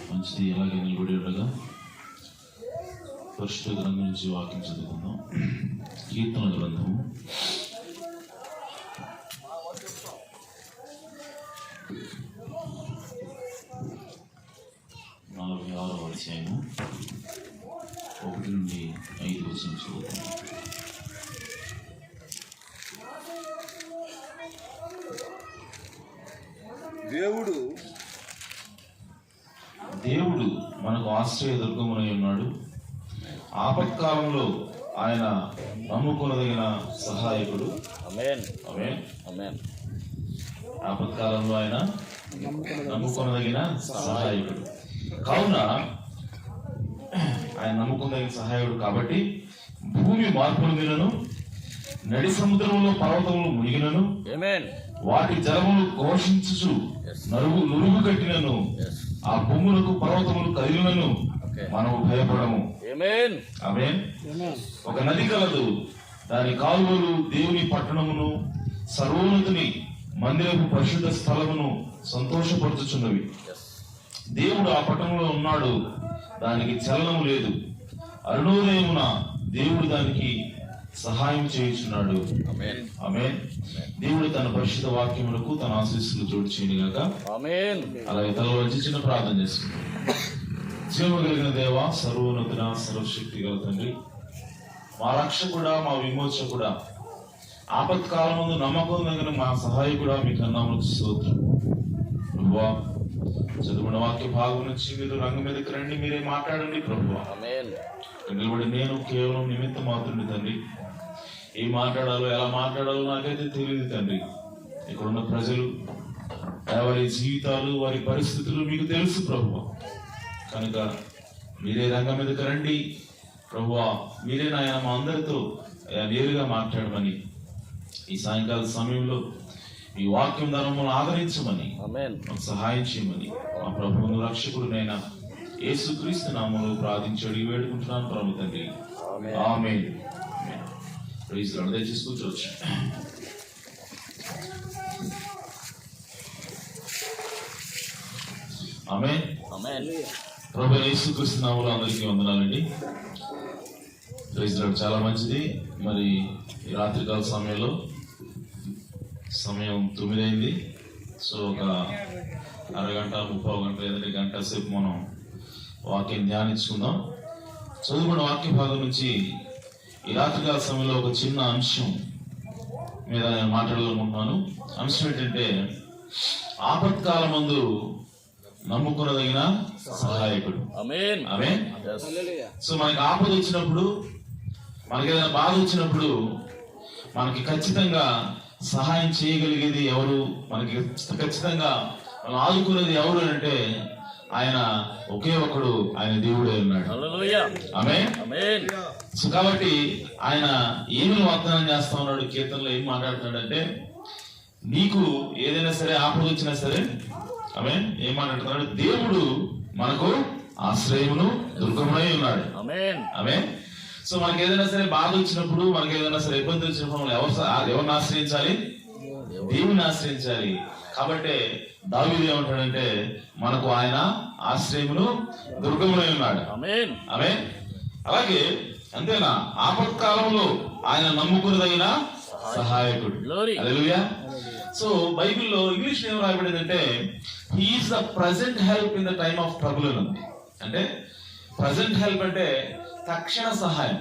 మంచిది. ఎలాగే నిలబడి ఉండగా పరిశుద్ధ గ్రంథం నుంచి వాక్యం చదువుకుందాం. కీర్తన గ్రంథము 46వ అధ్యాయము 1 నుండి 5 వచనం చదువుకుందాం. దేవుడు మనకు ఆశ్రయ దుర్గమునై ఉన్నాడు. ఆపత్కాలంలో ఆయన నమ్ముకొనదగిన సహాయకుడు. ఆమేన్ ఆమేన్ ఆమేన్. ఆపత్కాలంలో ఆయన నమ్ముకొనదగిన సహాయకుడు కావున ఆయన నమ్ముకొనదగిన సహాయకుడు కాబట్టి భూమి మార్పును నడి సముద్రంలో పర్వతములు మునిగినను వాటి జలములు ఘోషించుచు నురుగు కట్టినను ఆ భూములకు పర్వతములు కదిలినను మనము భయపడము. ఆమేన్. ఒక నది కలదు, దాని కాలువలు దేవుని పట్టణమును సర్వోన్నతుని మందిరపు పరిశుద్ధ స్థలమును సంతోషపరచుచున్నవి. దేవుడు ఆ పట్టణంలో ఉన్నాడు, దానికి చలనము లేదు. అరుణోదయమున దేవుడు దానికి సహాయం చేయుచున్నాడు. ఆమేన్. దేవుడు తన పరిశుద్ధ వాక్యములకు తన ఆశీస్సులు జోడు చేయనుగాక. ఆమేన్. అలాగే తల వచ్చి చిన్న ప్రార్థన చేసుకుంటాం. జీవము కలిగిన దేవ, సర్వోన్నతుడ, సర్వశక్తి గల తండ్రి, మా రక్షకుడా, మా విమోచకుడా, ఆపత్కాలమందు నమ్మకం దగ్గర మా సహాయకుడా, మీ కన్నాములకు స్తోత్రం. ప్రభువా, చదువుకున్న వాక్య భాగం నుంచి మీరు రంగం మీదకి రండి, మీరే మాట్లాడండి ప్రభువా. నిలబడి నేను కేవలం నిమిత్త మాత్రుడి తండ్రి. ఏం మాట్లాడాలో ఎలా మాట్లాడాలో నాకైతే తెలియదు తండ్రి. ఇక్కడున్న ప్రజలు వారి జీవితాలు, వారి పరిస్థితులు మీకు తెలుసు ప్రభువా. కనుక మీరే రంగం మీదకి రండి ప్రభువా. మీరే నాయన మా అందరితో నేరుగా మాట్లాడమని, ఈ సాయంకాల సమయంలో ఈ వాక్యం ధర్మమును ఆదరించమని, సహాయం చేయమని మా ప్రభువును రక్షకుడునైనా యేసుక్రీస్తు నామములో ప్రార్థించి వేడుకుంటున్నాను ప్రభు తండ్రి. ఆమేన్. Praise Lord. దయచేసి కూర్చోవచ్చు. ఆమేన్ ఆమేన్. ప్రభు యేసుక్రీస్తు నామములో అందరికీ వందనాలండి. Praise Lord. చాలా మంచిది. మరి ఈ రాత్రికాల సమయంలో సమయం 9 అయింది. సో ఒక అరగంట 30 గంట లేదంటే గంట సేపు మనం వాక్యం ధ్యానించుకుందాం. చదువుకున్న వాక్య భాగం నుంచి ఈ రాత్రికాల సమయంలో ఒక చిన్న అంశం మీద నేను మాట్లాడాలనుకుంటున్నాను. అంశం ఏంటంటే ఆపత్కాలమందు నమ్ముకునదగిన సహాయకుడు. ఆమేన్ ఆమేన్. సో మనకి ఆపద వచ్చినప్పుడు, మనకి ఏదైనా బాధ వచ్చినప్పుడు మనకి ఖచ్చితంగా సహాయం చేయగలిగేది ఎవరు, మనకి ఖచ్చితంగా మనం ఆదుకునేది ఎవరు అంటే ఆయన ఒకే ఒకడు, ఆయన దేవుడే ఉన్నాడు. ఆమేన్. సో కాబట్టి ఆయన ఏమి వాగ్దానం చేస్తా ఉన్నాడు, కీర్తనలో ఏం మాట్లాడుతున్నాడంటే, నీకు ఏదైనా సరే ఆపద వచ్చినా సరే, ఆమేన్, ఏం మాట్లాడుతున్నాడు, దేవుడు మనకు ఆశ్రయమును దుర్గమునై ఉన్నాడు. ఆమేన్. సో మనకి ఏదైనా సరే బాధ వచ్చినప్పుడు, మనకి ఏదైనా సరే ఇబ్బంది వచ్చినప్పుడు మనం ఎవరిని ఆశ్రయించాలి? దేవుని ఆశ్రయించాలి. కాబట్టి దావీదు ఏమంటాడంటే, మనకు ఆయన ఆశ్రయమును దుర్గమునై ఉన్నాడు. ఆమేన్. అలాగే అంతేనా, ఆపత్కాలంలో ఆయన నమ్ముకున్నదగిన సహాయకుడు. హల్లెలూయా. సో బైబిల్లో ఇంగ్లీష్ ఏం రాయబడిందంటే, he is the present help in the time of trouble అని ఉంది. అంటే ప్రెజెంట్ హెల్ప్ అంటే తక్షణ సహాయం.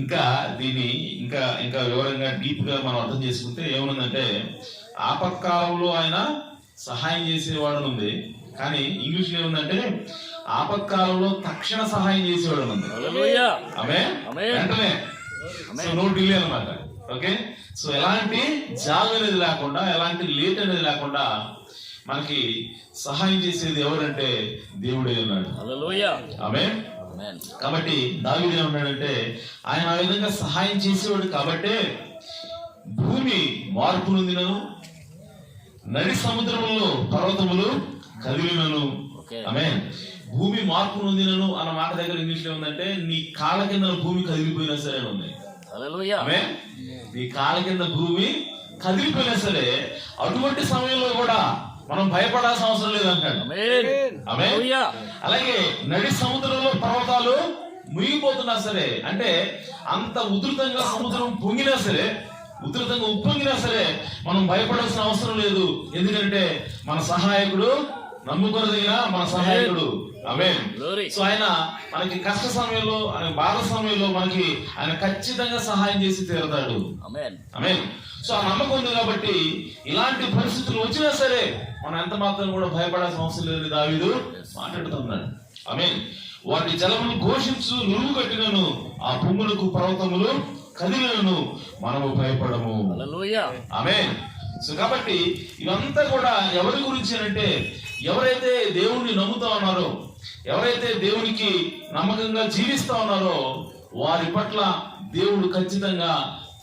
ఇంకా దీన్ని ఇంకా వివరంగా డీప్ గా మనం అర్థం చేసుకుంటే ఏమనుందంటే, ఆపత్కాలంలో ఆయన సహాయం చేసేవాడు ఉంది, కానీ ఇంగ్లీష్ లో ఏముందంటే ఆపత్కాలంలో తక్షణ సహాయం చేసేవాడు ఉంది. వెంటనే, నో డిలే అన్నమాట. ఓకే. సో ఎలాంటి జాగ్ అనేది లేకుండా, ఎలాంటి లేట్ అనేది లేకుండా మనకి సహాయం చేసేది ఎవరంటే దేవుడే ఉన్నాడు. హల్లెలూయా. ఆమేన్. కాబట్టి దావీదు ఏమన్నాడంటే ఆయన ఆ విధంగా సహాయం చేసేవాడు కాబట్టే భూమి మార్పు నొందినను, నడి సముద్రంలో పర్వతములు కదిలినను. ఆమేన్. భూమి మార్పు నొందినను అన్న మాట దగ్గర ఇంగ్లీష్ లో ఉందంటే నీ కాళ్ళ కింద భూమి కదిలిపోయినా సరే ఉంది. హల్లెలూయా. ఆమేన్. నీ కాళ్ళ కింద భూమి కదిలిపోయినా సరే అటువంటి సమయంలో కూడా మనం భయపడాల్సిన అవసరం లేదంటాడు. ఆమేన్. అలాగే నడి సముద్రంలో పర్వతాలు మునిగిపోతున్నా సరే, అంటే అంత ఉధృతంగా సముద్రం పొంగినా సరే, ఉధృతంగా ఉప్పొంగినా సరే మనం భయపడాల్సిన అవసరం లేదు. ఎందుకంటే మన సహాయకుడు, నమ్ముకొనదగిన మన సహాయకుడు. ఆమేన్. సో ఆయన మనకి కష్ట సమయంలో, ఆయన బాధ సమయంలో మనకి ఆయన ఖచ్చితంగా సహాయం చేసి తీరుతాడు. ఆమేన్. సో ఆ నమ్మకం ఉంది కాబట్టి ఇలాంటి పరిస్థితులు వచ్చినా సరే మనం ఎంత మాత్రం కూడా భయపడాల్సిన అవసరం లేదని దావీదు మాట్లాడుతున్నాడు. ఆమేన్. వాటి జలములు ఘోషించు నురుగు కట్టినను, ఆ పొంగులకు పర్వతములు కదిలినను మనము భయపడము. ఆమేన్. సో కాబట్టి ఇవంతా కూడా ఎవరి గురించి అంటే ఎవరైతే దేవుణ్ణి నమ్ముతా ఉన్నారో, ఎవరైతే దేవునికి నమ్మకంగా జీవిస్తా ఉన్నారో వారి పట్ల దేవుడు ఖచ్చితంగా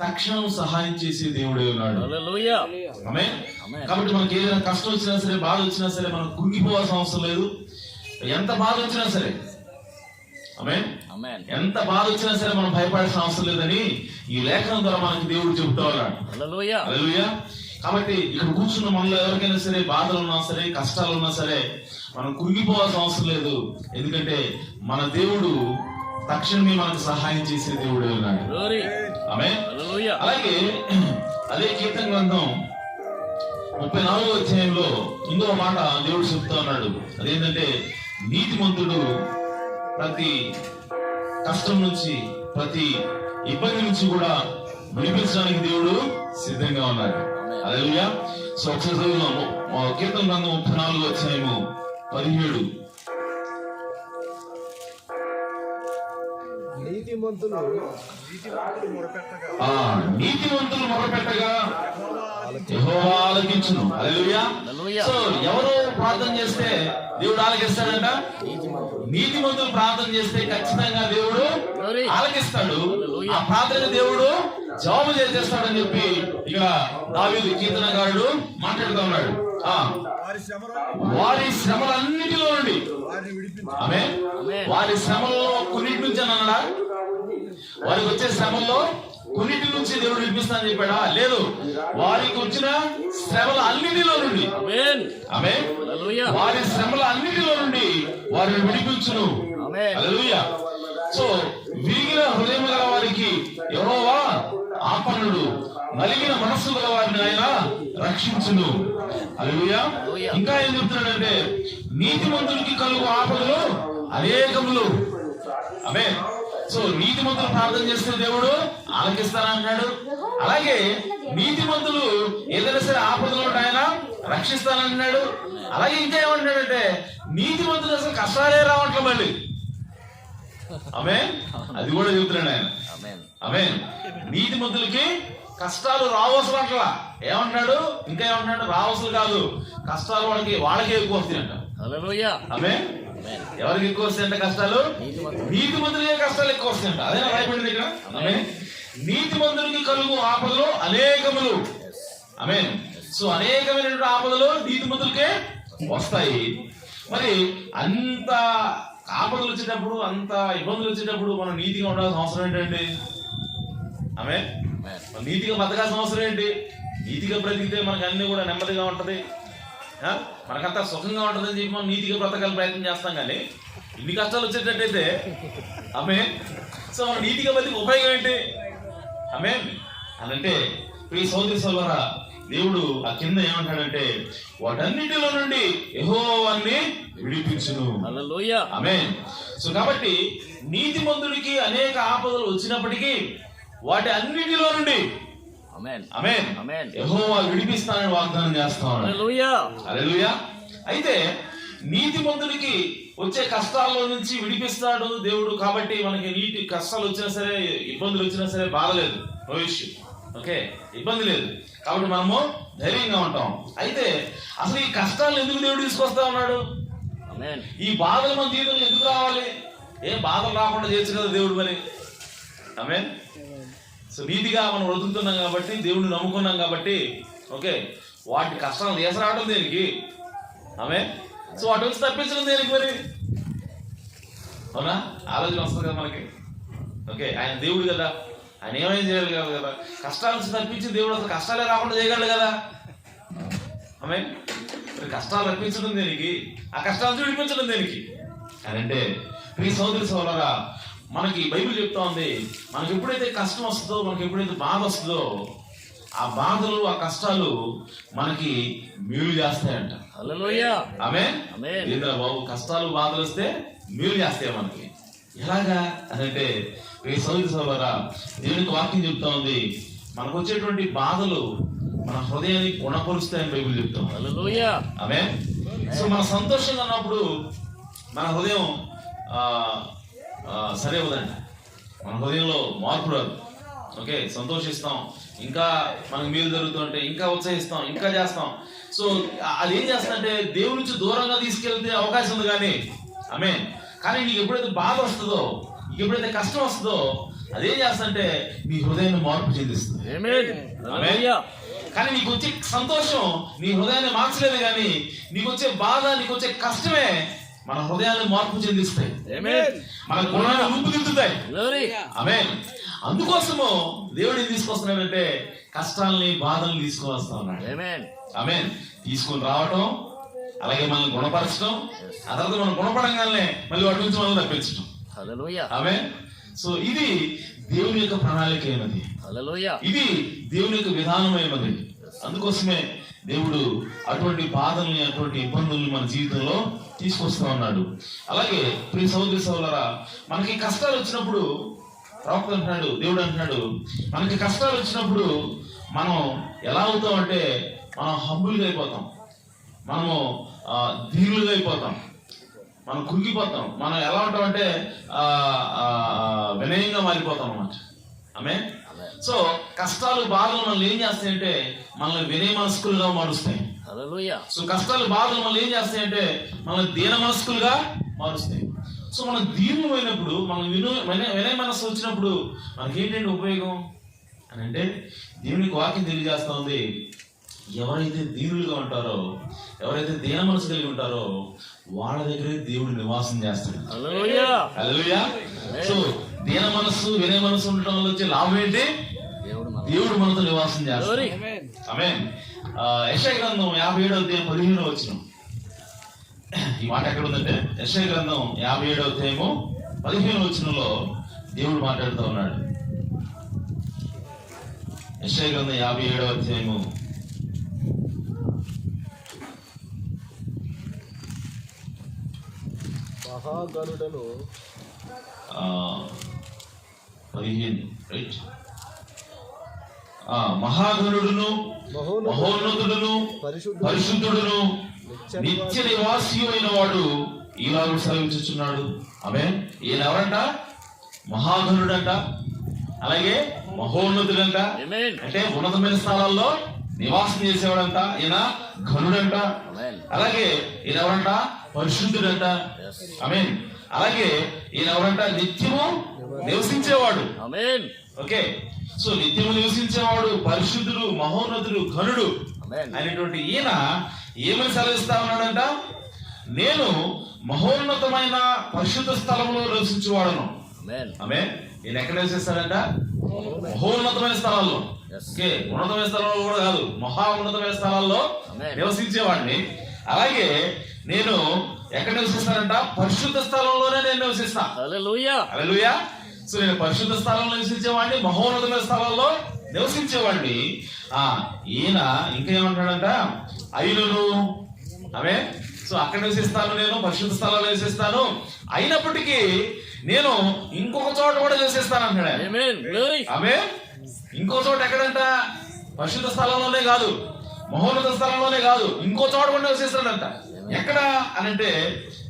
తక్షణం సహాయం చేసే దేవుడే ఉన్నాడు. ఆమేన్. కాబట్టి మనకి ఏదైనా కష్టం వచ్చినా సరే, బాధ వచ్చినా సరే మనం కుంగిపోవాల్సిన అవసరం లేదు. ఎంత బాధ వచ్చినా సరే, ఆమేన్, ఎంత బాధ వచ్చినా సరే మనం భయపడాల్సిన అవసరం లేదని ఈ లేఖనం ద్వారా మనకి దేవుడు చెబుతా ఉన్నాడు. హల్లెలూయా. కాబట్టి ఇక్కడ కూర్చున్న మనలో ఎవరికైనా సరే బాధలు ఉన్నా సరే, కష్టాలు ఉన్నా సరే మనం కుంగిపోవాల్సిన అవసరం లేదు. ఎందుకంటే మన దేవుడు తక్షణమే మనకు సహాయం చేసే దేవుడే ఉన్నాడు. ఆమేన్. అలాగే అదే కీర్తన గ్రంథం 34వ అధ్యాయంలో ఇంకో మాట దేవుడు చెప్తా ఉన్నాడు. అదేంటంటే నీతిమంతుడు ప్రతి కష్టం నుంచి, ప్రతి ఇబ్బంది నుంచి కూడా విడిపించడానికి దేవుడు సిద్ధంగా ఉన్నాడు. హల్లెలూయా. సో ఒకసారి చదువుదాము కీర్తన గ్రంథం 34వ అధ్యాయము 17. నీతిమంతులు మొరపెట్టగా యెహోవా ఆలకించును. హల్లెలూయా. సో ఎవరు ప్రార్థన చేస్తే దేవుడు ఆలకిస్తాడంట? నీతిమంతులు ప్రార్థన చేస్తే ఖచ్చితంగా దేవుడు ఆలకిస్తాడు. ఆ ప్రార్థన దేవుడు జవాబు చేస్తాడని చెప్పి ఇక్కడ దావీదు కీర్తనకారుడు మాట్లాడుతూ ఉన్నాడు. వారి శ్రమలన్నిటిలో నుండి, ఆమేన్, వారి శ్రమల్లో కొన్నిటి నుంచి అని అన్నాడా? వారికి వచ్చే శ్రమల్లో కొన్నిటి నుంచి దేవుడు విడిపిస్తానని చెప్పాడా? లేదు, వారికి వచ్చిన శ్రమల అన్నిటిలో నుండి, ఆమేన్, వారి శ్రమల అన్నిటిలో నుండి వారిని విడిపించును. హల్లెలూయా. సో విరిగిన హృదయం గల వారికి యెహోవా ఆపన్నుడు, నలిగిన మనస్సు గల వారిని ఆయన రక్షించును. హల్లెలూయా. ఇంకా ఏం చెప్తున్నాడంటే నీతిమంతుడికి కలుగు ఆపదలు అనేకములు. ఆమేన్. సో నీతిమంతులు ప్రార్థన చేస్తే దేవుడు ఆలకిస్తానంటున్నాడు. అలాగే నీతిమంతులు ఏదైనా సరే ఆపదలు ఆయన రక్షిస్తానంటున్నాడు. అలాగే ఇంకా ఏమంటున్నాడంటే నీతిమంతులు అసలు కష్టాలే రావట్లే మళ్ళీ. ఆమేన్. అది కూడా చెబుతున్నాడు ఆయన. ఆమేన్. నీతిమంతులకి కష్టాలు రావసలు అట్లా ఏమంటున్నాడు? ఇంకా ఏమంటున్నాడు? రావసలు కాదు, కష్టాలు వాళ్ళకే ఎక్కువ వస్తాయంట. ఆమేన్. ఎవరికి ఎక్కువ వస్తాయంట కష్టాలు? నీతిమంతులకే కష్టాలు ఎక్కువ వస్తాయంట. అదే రాయబడింది ఇక్కడ. ఆమేన్. నీతిమంతులకి కలుగు ఆపదలు అనేకములు. ఆమేన్. సో అనేకమైనటువంటి ఆపదలు నీతిమంతులకే వస్తాయి. మరి అంత ఆపదలు వచ్చేటప్పుడు, అంత ఇబ్బందులు వచ్చేటప్పుడు మనం నీతిగా ఉండాల్సిన అవసరం ఏంటండి? ఆమేన్. నీతిగా బతకాల్సిన అవసరం ఏంటి? నీతిగా బ్రతికితే మనకు అన్ని కూడా నెమ్మదిగా ఉంటది, మనకంతా సుఖంగా ఉంటది అని చెప్పి మనం నీతిగా బ్రతకాలని ప్రయత్నం చేస్తాం. కానీ ఇన్ని కష్టాలు వచ్చేటట్టయితే ఆమేన్. సో మన నీతిగా బతికి ఉపయోగం ఏంటి? ఆమేన్. అనంటే ఈ సోదరి సోదరా, దేవుడు ఆ కింద ఏమంటాడంటే వాటన్నిటిలో నుండి యెహోవాని విడిపించును. ఆమేన్. సో కాబట్టి నీతిమంతుడికి అనేక ఆపదలు వచ్చినప్పటికీ వాటి అన్నిటిలో నుండి యెహోవా విడిపిస్తానని వాగ్దానం చేస్తాను. హల్లెలూయా. అయితే నీతిమంతుడికి వచ్చే కష్టాల్లో నుంచి విడిపిస్తాడు దేవుడు. కాబట్టి మనకి నీటి కష్టాలు వచ్చినా సరే, ఇబ్బందులు వచ్చినా సరే బాధ లేదు, నో ఇష్యూ. ఓకే, ఇబ్బంది లేదు. కాబట్టి మనము ధైర్యంగా ఉంటాం. అయితే అసలు ఈ కష్టాలను ఎందుకు దేవుడు తీసుకొస్తా ఉన్నాడు? ఈ బాధలు మన జీవితంలో ఎందుకు రావాలి? ఏం బాధలు రాకుండా చేయొచ్చు కదా దేవుడు మరి. ఆమేన్. సో నీతిగా మనం బ్రతుకుతున్నాం కాబట్టి, దేవుడిని నమ్ముకున్నాం కాబట్టి, ఓకే, వాటి కష్టాలను తీసుకురావడం దేనికి? ఆమేన్. సో వాటి నుంచి తప్పించడం దేనికి మరి? అవునా? ఆలోచన వస్తుంది కదా మనకి. ఓకే, ఆయన దేవుడు కదా, ఆయన ఏమైనా చేయగలరు కదా. కష్టాల నుంచి తప్పించి దేవుడు అసలు కష్టాలే రాకుండా చేయగలడు కదా. ఆమేన్. మరి కష్టాలు రప్పించడం దేనికి? ఆ కష్టాల నుంచి విడిపించడం దేనికి అని అంటే, ప్రియ సోదరి సోదరులారా, మనకి బైబిల్ చెప్తా ఉంది, మనకి ఎప్పుడైతే కష్టం వస్తుందో, మనకి ఎప్పుడైతే బాధ వస్తుందో, ఆ బాధలు, ఆ కష్టాలు మనకి మేలు చేస్తాయంట. హల్లెలూయా. ఆమేన్. ఆమేన్. బాబు, కష్టాలు బాధలు వస్తే మేలు చేస్తాయి మనకి. ఎలాగా అని అంటే, ప్రియ సోదరి సోదరులారా, దేవునికి వాక్యం చెప్తా ఉంది, మనకు వచ్చేటువంటి బాధలు మన హృదయాన్ని గుణపరుస్తాయని బైబిల్ చెప్తాం. హల్లెలూయా. ఆమేన్. సో మన సంతోషంగా ఉన్నప్పుడు మన హృదయం సరే అవుదండి, మన హృదయంలో మార్పు రాదు. ఓకే, సంతోషిస్తాం, ఇంకా మనకు మేలు జరుగుతుంటే ఇంకా ఉత్సాహిస్తాం, ఇంకా చేస్తాం. సో అది ఏం చేస్తుందంటే దేవుడి నుంచి దూరంగా తీసుకెళ్తే అవకాశం ఉంది కానీ. ఆమేన్. కానీ నీకు ఎప్పుడైతే బాధ వస్తుందో, నీకు ఎప్పుడైతే కష్టం వస్తుందో, అదేం చేస్తుందంటే నీ హృదయాన్ని మార్పు చెందిస్తుంది. కానీ నీకు వచ్చే సంతోషం నీ హృదయాన్ని మార్చలేదు, కానీ నీకు వచ్చే బాధ, నీకు వచ్చే కష్టమే మన హృదయాన్ని మార్పు చెందిస్తాయి, మన గుణాన్ని రూపుదిద్దుతాయి. ఆమేన్. అందుకోసము దేవుడు ఏం తీసుకొస్తున్నాడంటే కష్టాలని, బాధల్ని తీసుకొని వస్తా ఉన్నాడు. ఆమేన్. తీసుకొని రావటం, అలాగే మనల్ని గుణపరచడం, ఆ తర్వాత మనం గుణపడంగానే మళ్ళీ వాటి నుంచి మనం తప్పించడం. ఆమేన్. సో ఇది దేవుని యొక్క ప్రణాళిక అయినది, ఇది దేవుని యొక్క విధానమైనది. అందుకోసమే దేవుడు అటువంటి బాధల్ని, అటువంటి ఇబ్బందుల్ని మన జీవితంలో తీసుకొస్తా ఉన్నాడు. అలాగే ప్రియ సహోదరి సహోదరులారా, మనకి కష్టాలు వచ్చినప్పుడు ప్రవక్త అంటున్నాడు, దేవుడు అంటున్నాడు, మనకి కష్టాలు వచ్చినప్పుడు మనం ఎలా అవుతాం అంటే, మనం హంబుల్గా అయిపోతాం, మనము దీనులుగా అయిపోతాం, మనం కుంగిపోతాం, మనం ఎలా ఉంటాం అంటే వినయంగా మారిపోతాం అన్నమాట. ఆమేన్. సో కష్టాలు, బాధలు మనల్ని ఏం చేస్తాయంటే మనల్ని వినయ మనస్కులుగా మారుస్తాయి. సో కష్టాలు, బాధలు మనల్ని ఏం చేస్తాయంటే మనల్ని దీన మనస్కులుగా మారుస్తాయి. సో మనం దీనులమైనప్పుడు, మనం వినయ మనస్సు వచ్చినప్పుడు మనకి ఏంటంటే ఉపయోగం అని అంటే, దేవునికి వాక్యం తెలియజేస్తా ఉంది, ఎవరైతే దీనులుగా ఉంటారో, ఎవరైతే దీన మనసు కలిగి ఉంటారో వాళ్ళ దగ్గరే దేవుడు నివాసం చేస్తాడు. హల్లెలూయా. సో దీన మనస్సు, వినయ మనస్సు ఉండటం వల్ల వచ్చే లాభం ఏంటి? దేవుడు మనతో నివాసం చేస్తాడు. ఆమేన్. యెషయా గ్రంథం 57వ అధ్యాయం 15వ వచనం. ఈ మాట ఎక్కడ ఉందంటే యెషయా గ్రంథం 57వ అధ్యాయము 15వ వచనంలో దేవుడు మాట్లాడుతూ ఉన్నాడు. యెషయా గ్రంథం 57వ అధ్యాయము 15 రైట్. మహాగణుడును, మహోన్నతుడును, పరిశుద్ధుడును, నిత్య నివాసి అయిన వాడు ఈలాగు సెలవిస్తున్నాడు. ఆమేన్. ఈయన ఎవరంట? మహాగణుడంట, అలాగే మహోన్నతుడంట, అంటే ఉన్నతమైన స్థలాల్లో నివాసం చేసేవాడంట. ఈయన ఘనుడంట, అలాగే ఈయన ఎవరంట? పరిశుద్ధుడంట. ఆమేన్. అలాగే ఈయన ఎవరంట? నిత్యము నివసించేవాడు. ఓకే, సో నిత్యము నివసించేవాడు, పరిశుద్ధుడు, మహోన్నతుడు, ఘనుడు అనేటువంటి ఈయన ఏమని సెలవిస్తా ఉన్నాడంట? నేను మహోన్నతమైన పరిశుద్ధ స్థలంలో నివసించేవాడును. ఆమేన్. ఈయన ఎక్కడ నివసిస్తాడంట? మహోన్నతమైన స్థలాల్లో. ఓకే, ఉన్నతమైన స్థలంలో కూడా కాదు, మహా ఉన్నతమైన స్థలాల్లో నివసించేవాడిని. అలాగే నేను ఎక్కడ నివసిస్తానంట? పరిశుద్ధ స్థలంలోనే నేను నివసిస్తా. హల్లెలూయా. సో నేను పరిశుద్ధ స్థలంలో నివసించేవాడిని, మహోన్నతమైన స్థలంలో నివసించేవాడిని. ఈయన ఇంకా ఏమంటాడంట? అయినను. ఆమేన్. సో అక్కడ నివసిస్తాను, నేను పరిశుద్ధ స్థలంలో నివసిస్తాను, అయినప్పటికీ నేను ఇంకొక చోట కూడా నివసిస్తాను అంటాడు. ఆమేన్. ఇంకో చోట ఎక్కడంట? పరిశుద్ధ స్థలంలోనే కాదు, మహోన్నత స్థలంలోనే కాదు, ఇంకో చోట కూడా నివసిస్తాడంట. ఎక్కడ అనంటే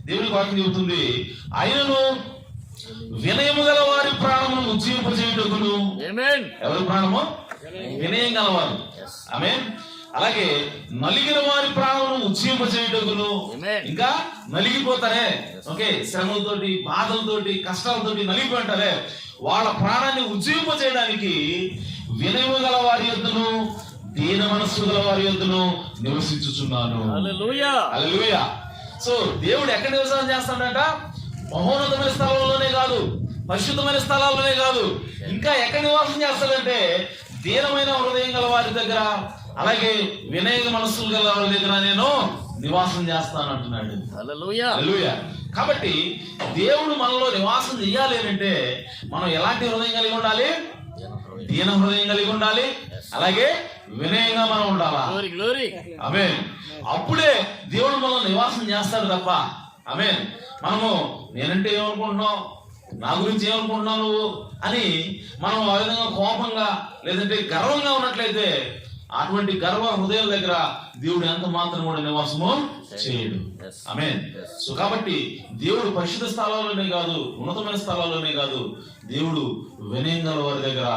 దేవుని వాక్యం చెబుతుంది, ఆయనను వినయము గల వారి ప్రాణమును ఉజ్జీవింపజేయుటకును. ఎవరి ప్రాణము? వినయం గలవారు. ఆమేన్. అలాగే నలిగిన వారి ప్రాణం ఉజ్జీంపచేయుటకును, ఇంకా నలిగిపోతారే, ఓకే, శ్రమలతోటి, బాధలతోటి, కష్టాలతోటి నలిగిపోతారే, వాళ్ళ ప్రాణాన్ని ఉజ్జీంపచేయడానికి వినయము గల వారి యొద్దను, దీన మనస్సు గల వారి యొద్దను నివసించుచున్నాను. హల్లెలూయా. సో దేవుడు ఎక్కడ నివసం చేస్తాడంట? మహోన్నతమైన స్థలంలోనే కాదు, పరిశుద్ధమైన స్థలాల్లోనే కాదు, ఇంకా ఎక్కడ నివాసం చేస్తాడంటే దీనమైన హృదయం గల వారి దగ్గర, అలాగే వినయ మనస్సులు గల వారి దగ్గర నేను నివాసం చేస్తాను అంటున్నాడు. హల్లెలూయా. కాబట్టి దేవుడు మనలో నివాసం చేయాలి అంటే మనం ఎలాంటి హృదయం కలిగి ఉండాలి? దీన హృదయం కలిగి ఉండాలి, అలాగే వినయంగా మనం ఉండాలా. ఆమేన్. అప్పుడే దేవుడు మనలో నివాసం చేస్తాడు తప్ప, ఆమేన్, మనము నేనంటే ఏమనుకుంటున్నావు, నా గురించి ఏమనుకుంటున్నావు నువ్వు అని మనం ఆ విధంగా కోపంగా లేదంటే గర్వంగా ఉన్నట్లయితే అటువంటి గర్వ హృదయాల దగ్గర దేవుడు ఎంత మాత్రం కూడా నివాసము చేయడు. ఆమేన్. సో కాబట్టి దేవుడు పరిశుద్ధ స్థలాల్లోనే కాదు, ఉన్నతమైన స్థలాల్లోనే కాదు, దేవుడు వినయం గల వారి దగ్గర,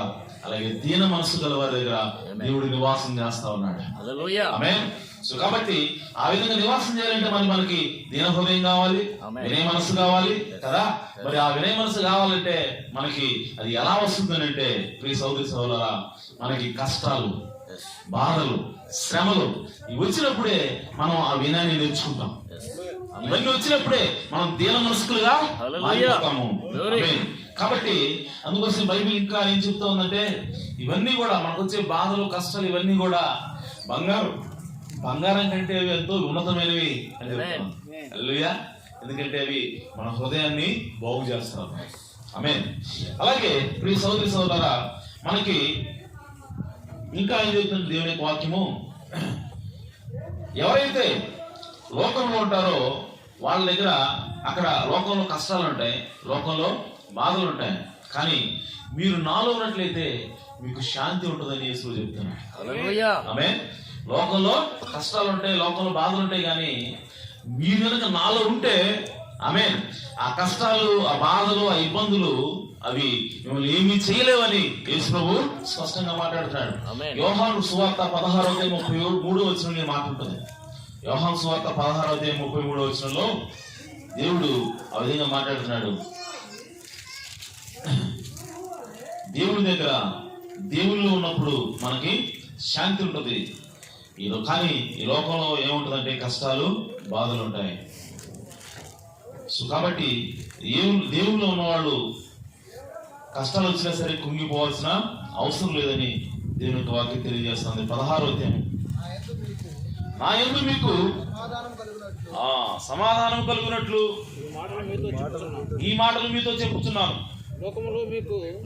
అలాగే దీన మనస్సు గల వారి దగ్గర దేవుడు నివాసం చేస్తా ఉన్నాడు. ఆమేన్. సో కాబట్టి ఆ విధంగా నివాసం చేయాలంటే మనకి దీన హృదయం కావాలి, వినయ మనస్సు కావాలి కదా. మరి ఆ వినయ మనస్సు కావాలంటే మనకి అది ఎలా వస్తుందని అంటే, ప్రియ సోదరి సోదరులారా, మనకి కష్టాలు, బాధలు, శ్రమలు ఇవి వచ్చినప్పుడే మనం ఆ వినయాన్ని నేర్చుకుంటాం. ఇవన్నీ వచ్చినప్పుడే మనం దీన మనస్కులుగా మారిపోతాము. కాబట్టి అందుకోసం బైబిల్ ఇంకా ఏం చెప్తా ఉందంటే, ఇవన్నీ కూడా మనకు వచ్చే బాధలు, కష్టాలు ఇవన్నీ కూడా బంగారం కంటే అవి ఎంతో ఉన్నతమైనవి అని చెప్తాం. హల్లెలూయా. ఎందుకంటే అవి మన హృదయాన్ని బాగు చేస్తాం. ఆమేన్. అలాగే ప్రియ సోదరి సోదరులారా, మనకి ఇంకా ఏం చెప్తుంది దేవుని వాక్యము, ఎవరైతే లోకంలో ఉంటారో వాళ్ళ దగ్గర అక్కడ లోకంలో కష్టాలు ఉంటాయి, లోకంలో బాధలు ఉంటాయి, కానీ మీరు నాలో ఉన్నట్లయితే మీకు శాంతి ఉంటుందని యేసు చెప్తున్నాడు. ఆమేన్. లోకంలో కష్టాలు ఉంటాయి, లోకంలో బాధలు ఉంటాయి, కానీ మీరు కనుక నాలో ఉంటే, ఆమేన్, ఆ కష్టాలు, ఆ బాధలు, ఆ ఇబ్బందులు అవి మిమ్మల్ని ఏమీ చేయలేవని యేసు ప్రభు స్పష్టంగా మాట్లాడుతున్నాడు. యోహాను సువార్త 16:33 మాట ఉంటుంది. యోహాను సువార్త 16:33 దేవుడు ఆ విధంగా మాట్లాడుతున్నాడు. దేవుడి దగ్గర, దేవుళ్ళు ఉన్నప్పుడు మనకి శాంతి ఉంటుంది. కానీ ఈ లోకంలో ఏముంటుందంటే కష్టాలు, బాధలు ఉంటాయి. సో కాబట్టి దేవుళ్ళు ఉన్నవాళ్ళు కష్టాలు వచ్చినా సరే కుంగిపోవాల్సిన అవసరం లేదని దేవుని యొక్క వాక్యం తెలియజేస్తుంది. 16వ అధ్యాయం, నా యందు మీకు సమాధానం కలుగునట్లు ఈ మాటలు మీతో చెప్పుచున్నాను.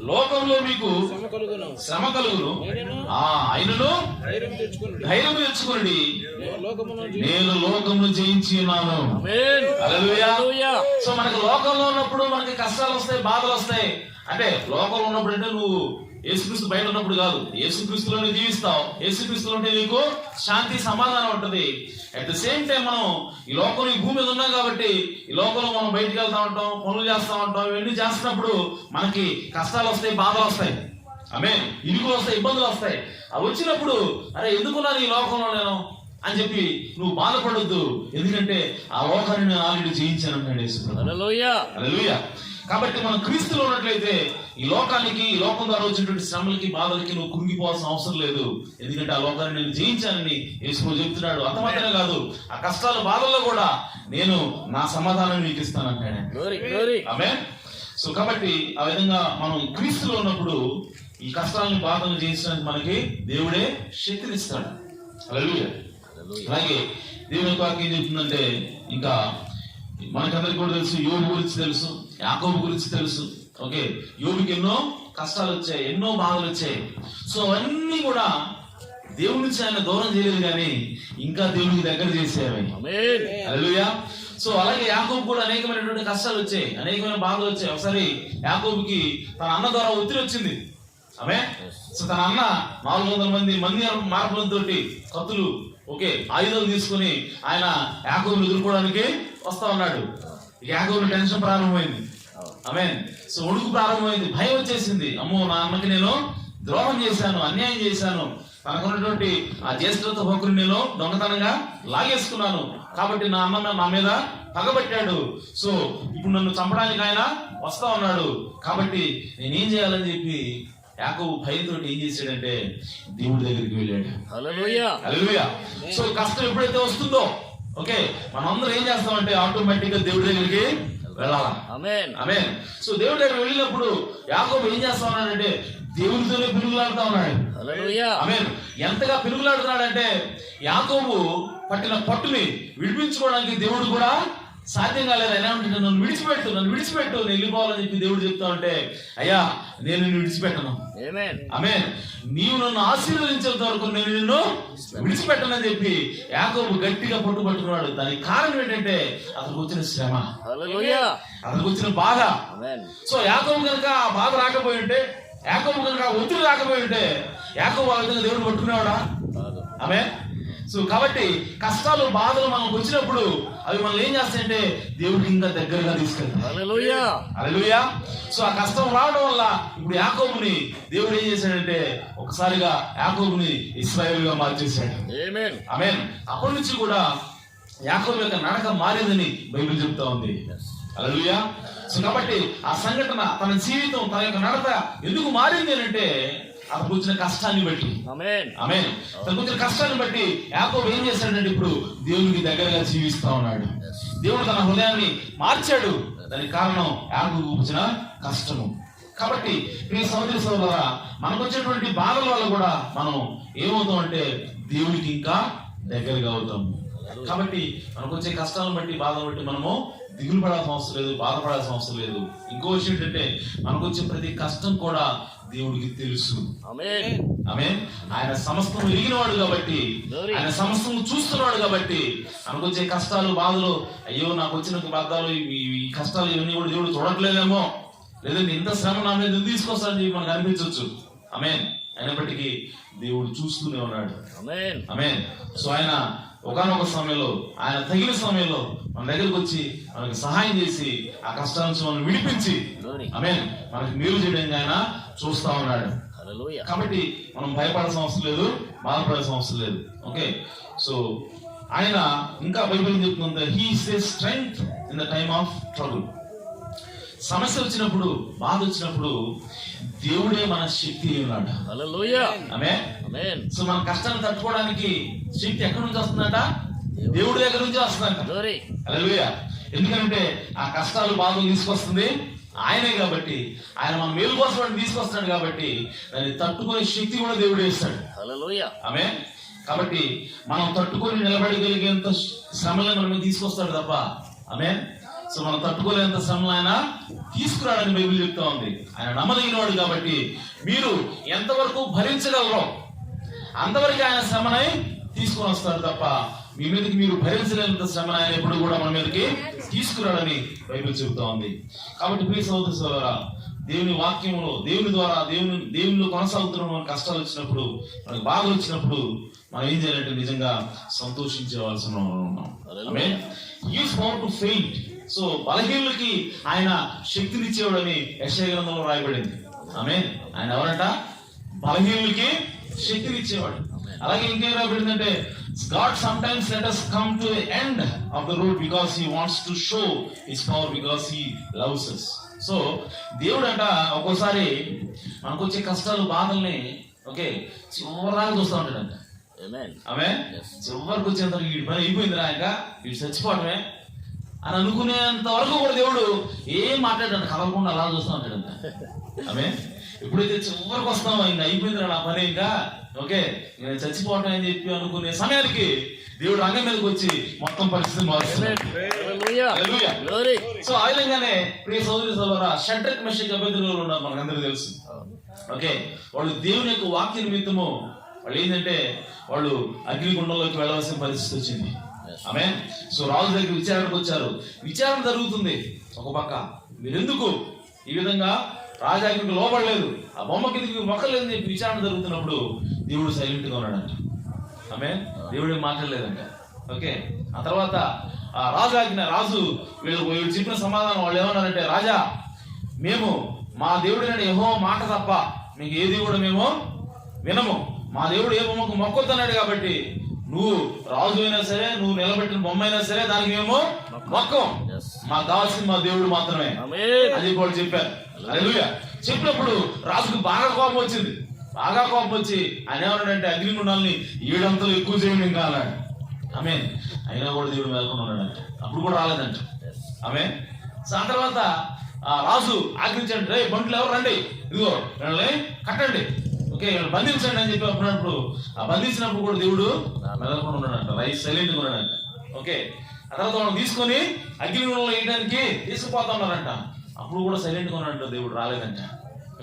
లోకంలో మీకు శ్రమ కలుగును, ఆయనను ధైర్యం తెచ్చుకుని నేను లోకమును జయించి ఉన్నాను. హల్లెలూయా. సో మనకి లోకంలో ఉన్నప్పుడు మనకి కష్టాలు వస్తాయి, బాధలు వస్తాయి. అంటే లోకంలో ఉన్నప్పుడు అంటే నువ్వు యేసుక్రీస్తు బయట ఉన్నప్పుడు కాదు, యేసుక్రీస్తులోనే జీవిస్తావు. యేసుక్రీస్తులో ఉంటే నీకు శాంతి, సమాధానం ఉంటుంది. అట్ ద సేమ్ టైం మనం ఈ లోకంలో, ఈ భూమి మీద ఉన్నాం కాబట్టి ఈ లోకంలో మనం బయటికి వెళ్తా ఉంటాం, పనులు చేస్తూ ఉంటాం. ఇవన్నీ చేస్తున్నప్పుడు మనకి కష్టాలు వస్తాయి, బాధలు వస్తాయి, ఆమేన్, ఇరుకులు వస్తాయి, ఇబ్బందులు వస్తాయి. అవి వచ్చినప్పుడు అరే ఎందుకున్నాను ఈ లోకంలో నేను అని చెప్పి నువ్వు బాధపడొద్దు. ఎందుకంటే ఆ లోకాన్ని నేను ఆల్రెడీ జయించాను అన్నాడు యేసు. హల్లెలూయా. కాబట్టి మనం క్రీస్తులో ఉన్నట్లయితే ఈ లోకానికి, ఈ లోకం ద్వారా వచ్చినటువంటి శ్రమలకి, బాధలకి నువ్వు కృంగిపోవాల్సిన అవసరం లేదు. ఎందుకంటే ఆ లోకాన్ని నేను జయించానని యేసు చెప్తున్నాడు. అంత మాత్రమే కాదు, ఆ కష్టాలు, బాధల్లో కూడా నేను నా సమాధానం నీకు ఇస్తానంటాడు. ఆమేన్. సో కాబట్టి ఆ విధంగా మనం క్రీస్తులో ఉన్నప్పుడు ఈ కష్టాలను, బాధలను జయించడానికి మనకి దేవుడే శక్తినిస్తాడు. హల్లెలూయా. అలాగే దేవుని యొక్క వాక్యం ఏం చెప్తుందంటే, ఇంకా మనకందరికి కూడా తెలుసు, యోబు గురించి తెలుసు, యాకోబు గురించి తెలుసు. ఓకే, యోబుకి ఎన్నో కష్టాలు వచ్చాయి, ఎన్నో బాధలు వచ్చాయి. సో అవన్నీ కూడా దేవుడి నుంచి ఆయన దూరం చేయలేదు, కానీ ఇంకా దేవుడికి దగ్గర చేసేవి. హల్లెలూయా. సో అలాగే యాకోబు కూడా అనేకమైనటువంటి కష్టాలు వచ్చాయి, అనేకమైన బాధలు వచ్చాయి. ఒకసారి యాకోబుకి తన అన్న ద్వారా ఒత్తిడి వచ్చింది. ఆమేన్. సో తన అన్న 400 మంది మార్పులతో కత్తులు, ఓకే, ఆయుధాలు తీసుకుని ఆయన యాకోబుని ఎదుర్కోవడానికి వస్తా ఉన్నాడు. యాకోబుని టెన్షన్ ప్రారంభమైంది. ఆమేన్. సో వణుకు ప్రారంభమైంది, భయం వచ్చేసింది. అమ్మో, నా అన్నకి నేను ద్రోహం చేశాను, అన్యాయం చేశాను, తనకున్నటువంటి ఆ జ్యేష్ఠత హక్కుని నేను దొంగతనంగా లాగేసుకున్నాను, కాబట్టి నా అన్న నా మీద పగబట్టాడు. సో ఇప్పుడు నన్ను చంపడానికి ఆయన వస్తా ఉన్నాడు, కాబట్టి నేనేం చేయాలని చెప్పి యాకోబు భయంతో ఏం చేశాడంటే దేవుడి దగ్గరికి వెళ్ళాడు. హల్లెలూయా. హల్లెలూయా. సో కష్టం ఎప్పుడైతే వస్తుందో ఓకే మనందరం ఏం చేస్తామంటే ఆటోమేటిక్ గా దేవుడి దగ్గరికి వెళ్ళాలా. ఆమేన్. ఆమేన్. సో దేవుడి దగ్గర వెళ్ళినప్పుడు యాకోబు ఏం చేస్తా ఉన్నాడంటే దేవుడితోనే పిలుగులాడుతా ఉన్నాడు. హల్లెలూయా. ఆమేన్. ఎంతగా పిలుగులాడుతున్నాడంటే యాకోబు పట్టిన పట్టుని విడిపించుకోవడానికి దేవుడు కూడా సాధ్యం కాలేదు. అయినా నన్ను విడిచిపెట్టు నేను వెళ్ళిపోవాలని చెప్పి దేవుడు చెప్తా ఉంటే అయ్యా నేను నిన్ను విడిచిపెట్టను. ఆమేన్. నీవు నన్ను ఆశీర్వదించేంత వరకు నేను నిన్ను విడిచిపెట్టనని చెప్పి యాకోబు గట్టిగా పట్టుబట్టుకున్నాడు. దానికి కారణం ఏంటంటే అతనికి వచ్చిన శ్రమ, అతనికి వచ్చిన బాధ. సో యాకోబు కనుక ఆ బాధ రాకపోయి ఉంటే, యాకోబు కనుక ఒత్తిడి రాకపోయి ఉంటే యాకోబు ఆ విధంగా దేవుడు పట్టుకునేవాడా? ఆమేన్. సో కాబట్టి కష్టాలు బాధలు మనకు వచ్చినప్పుడు అవి మనం ఏం చేస్తాయంటే దేవుడికి ఇంకా దగ్గరగా తీసుకెళ్తాం. హల్లెలూయా. హల్లెలూయా. సో ఆ కష్టం రావడం వల్ల ఇప్పుడు యాకోబుని దేవుడు ఏం చేశాడంటే ఒకసారిగా యాకోబుని ఇశ్రాయేలుగా మార్చేశాడు. ఆమేన్. ఆమేన్. అప్పటి నుంచి కూడా యాకోబు యొక్క నడక మారిందని బైబిల్ చెప్తా ఉంది. హల్లెలూయా. సో కాబట్టి ఆ సంఘటన తన జీవితం తన యొక్క నడత ఎందుకు మారింది అంటే అతనికి వచ్చిన కష్టాన్ని బట్టి. ఆమేన్. ఆమేన్. తనకు వచ్చిన కష్టాన్ని బట్టి యాకోబు ఏం చేశాడంటే ఇప్పుడు దేవునికి దగ్గరగా జీవిస్తా ఉన్నాడు. దేవుడు తన హృదయాన్ని మార్చాడు. దానికి కారణం యాకోబు వచ్చిన కష్టము. కాబట్టి ప్రియ సహోదరి సహోదరులారా మనకు వచ్చేటువంటి బాధల వల్ల కూడా మనం ఏమవుతాం అంటే దేవునికి ఇంకా దగ్గరగా అవుతాము. కాబట్టి మనకు వచ్చే కష్టాలను బట్టి బాధలు బట్టి మనము దిగులు పడాల్సిన అవసరం లేదు, బాధపడాల్సిన అవసరం లేదు. ఇంకో విషయం ఏంటంటే మనకు వచ్చే ప్రతి కష్టం కూడా దేవుడికి తెలుసు. ఆమేన్. ఆయన సమస్తం ఎరిగినవాడు కాబట్టి, ఆయన సమస్తం చూస్తున్నవాడు కాబట్టి మనకు వచ్చే కష్టాలు బాధలు అయ్యో నాకు వచ్చిన బాధలు ఈ కష్టాలు ఇవన్నీ కూడా దేవుడు చూడట్లేదేమో, లేదంటే ఇంత శ్రమ నా మీద తీసుకొస్తాడని చెప్పి మనకు అనిపించవచ్చు. ఆమేన్. అయినప్పటికీ దేవుడు చూస్తూనే ఉన్నాడు. ఆమేన్. సో ఆయన ఒకనొక సమయంలో ఆయన తగిన సమయంలో మన దగ్గరకు వచ్చి మనకి సహాయం చేసి ఆ కష్టాల నుంచి మనం విడిపించి ఆమేన్ మనకి మేలు చేయడానికి ఆయన చూస్తా ఉన్నాడు. కాబట్టి మనం భయపడాల్సిన అవసరం లేదు, బాధపడాల్సిన అవసరం లేదు. ఓకే. సో ఆయన ఇంకా బైబిల్ చెప్తుంది he is a strength in the time of trouble. సమస్య వచ్చినప్పుడు, బాధ వచ్చినప్పుడు దేవుడే మన శక్తి ఉన్నాడు. ఆమేన్. సో మన కష్టాన్ని తట్టుకోవడానికి శక్తి ఎక్కడి నుంచి వస్తుందంట? దేవుడి దగ్గర నుంచి వస్తుందంట. హల్లెలూయా. ఎందుకంటే ఆ కష్టాలు బాధలు తీసుకొస్తుంది ఆయనే కాబట్టి, ఆయన మన మేలు కోసం తీసుకొస్తాడు కాబట్టి దాన్ని తట్టుకునే శక్తి కూడా దేవుడే ఇస్తాడు. ఆమేన్. కాబట్టి మనం తట్టుకొని నిలబడగలిగేంత శ్రమలను మనం తీసుకొస్తాడు తప్ప. ఆమేన్. సో మనం తట్టుకోలేంత శ్రమలు ఆయన తీసుకురాడని బైబిల్ చెప్తా ఉంది. ఆయన నమ్మదగినవాడు కాబట్టి మీరు ఎంతవరకు భరించగలరో అంతవరకు ఆయన శ్రమని తీసుకొని వస్తాడు తప్ప మీ మీదకి మీరు భరించలేనంత శ్రమను ఆయన ఎప్పుడు కూడా మన మీదకి తీసుకురాడని బైబిల్ చెప్తా ఉంది. కాబట్టి ప్రియ సహోదర సహోదరా దేవుని వాక్యంలో దేవుని ద్వారా దేవునిలో కొనసాగుతున్న మన కష్టాలు వచ్చినప్పుడు, మనకు బాధలు వచ్చినప్పుడు మనం ఏం చేయాలంటే నిజంగా సంతోషించవలసిన ఉన్నాం. ఆమేన్. He is power to faint. So బలహీనులకి ఆయన శక్తినిచ్చేవాడని యెషయా గ్రంథంలో రాయబడింది. ఆమేన్. ఆయన ఎవరంట? బలహీనులకి శక్తినిచ్చేవాడు. అలాగే ఇంకేం రాయబడిందంటే God sometimes let us come to the end of the road because he wants to show his power because he loves us. So దేవుడు అంట ఒక్కోసారి మనకు వచ్చే కష్టాలు బాధల్ని ఓకే చివరిదాకా చూస్తూ ఉంటాడంట. ఆమేన్. చివరికి వచ్చేంత వీడి పని అయిపోయిందిరా ఇంకా వీడు చచ్చిపోవటమే అని అనుకునేంత వరకు కూడా దేవుడు ఏం మాట్లాడాడు కదలకుండా అలా చూస్తూ ఉంటాడంట. ఆమేన్. ఎప్పుడైతే చివరికి వస్తామో ఇంకా అయిపోయిందిరా నా పని ఇంకా ఓకే నేను చచ్చిపోవటం అని చెప్పి అనుకునే సమయానికి దేవుడు రంగం మీదకి వచ్చి మొత్తం పరిస్థితిని మారుస్తున్నాడు. సో ఆ విధంగానే ప్రియ సోదరి సోదరా షడ్రక్ మెషక్ అబేద్నెగోలు ఉన్నారు, మనకు అందరికీ తెలుసు. ఓకే. వాళ్ళు దేవుని యొక్క వాక్య నిమిత్తము వాళ్ళు ఏంటంటే వాళ్ళు అగ్నిగుండంలోకి వెళ్ళవలసిన పరిస్థితి వచ్చింది. ఆమేన్. సో రాజు దగ్గర విచారణకు వచ్చారు. విచారణ జరుగుతుంది. ఒక పక్క మీరెందుకు ఈ విధంగా రాజాకి లోపడలేదు, ఆ బొమ్మ కిందకి మొక్కలేదని చెప్పి విచారణ జరుగుతున్నప్పుడు దేవుడు సైలెంట్ గా ఉన్నాడంట. ఆమేన్. దేవుడు మాట్లాడలేదంట. ఓకే. ఆ తర్వాత ఆ రాజు వీళ్ళు చెప్పిన సమాధానం వాళ్ళు ఏమన్నారంటే రాజా మేము మా దేవుడైన యెహోవా మాట తప్ప మీకు ఏది కూడా మేము వినము, మా దేవుడు ఏ బొమ్మకు మొక్కొద్దన్నాడు కాబట్టి నువ్వు రాజు అయినా సరే, నువ్వు నిలబెట్టిన బొమ్మ అయినా సరే దానికి మేము మొక్కం. మాకు కావాల్సింది మా దేవుడు మాత్రమే అది కూడా చెప్పారు. హల్లెలూయా. చెప్పినప్పుడు రాజుకు బాగా కోపం వచ్చింది. బాగా కోపం వచ్చి ఆయన ఏమన్నాడంటే అగ్నిగుండాలని 7 అంతలు ఎక్కువ చేయండి ఇంకా అన్నాడు. ఆమె అయినా కూడా దేవుడు మేల్కొని ఉన్నాడంట. అప్పుడు కూడా రాలేదంట. ఆమె ఆ తర్వాత రాజు ఆజ్ఞించండి, రే బంట్లు ఎవరు రండి, ఇదిగో వీళ్ళని కట్టండి, ఓకే బంధించండి అని చెప్పి అప్పుడప్పుడు ఆ బంధించినప్పుడు కూడా దేవుడు మెదలకుండా ఉన్నాడంట. రైట్ సైలెంట్గా ఉన్నాడంట. ఓకే ఆ తర్వాత వాళ్ళని తీసుకొని అగ్నిగుండంలో వేయడానికి తీసుకుపోతా ఉన్నారంట. అప్పుడు కూడా సైలెంట్గా ఉన్నాడంట. దేవుడు రాలేదంట.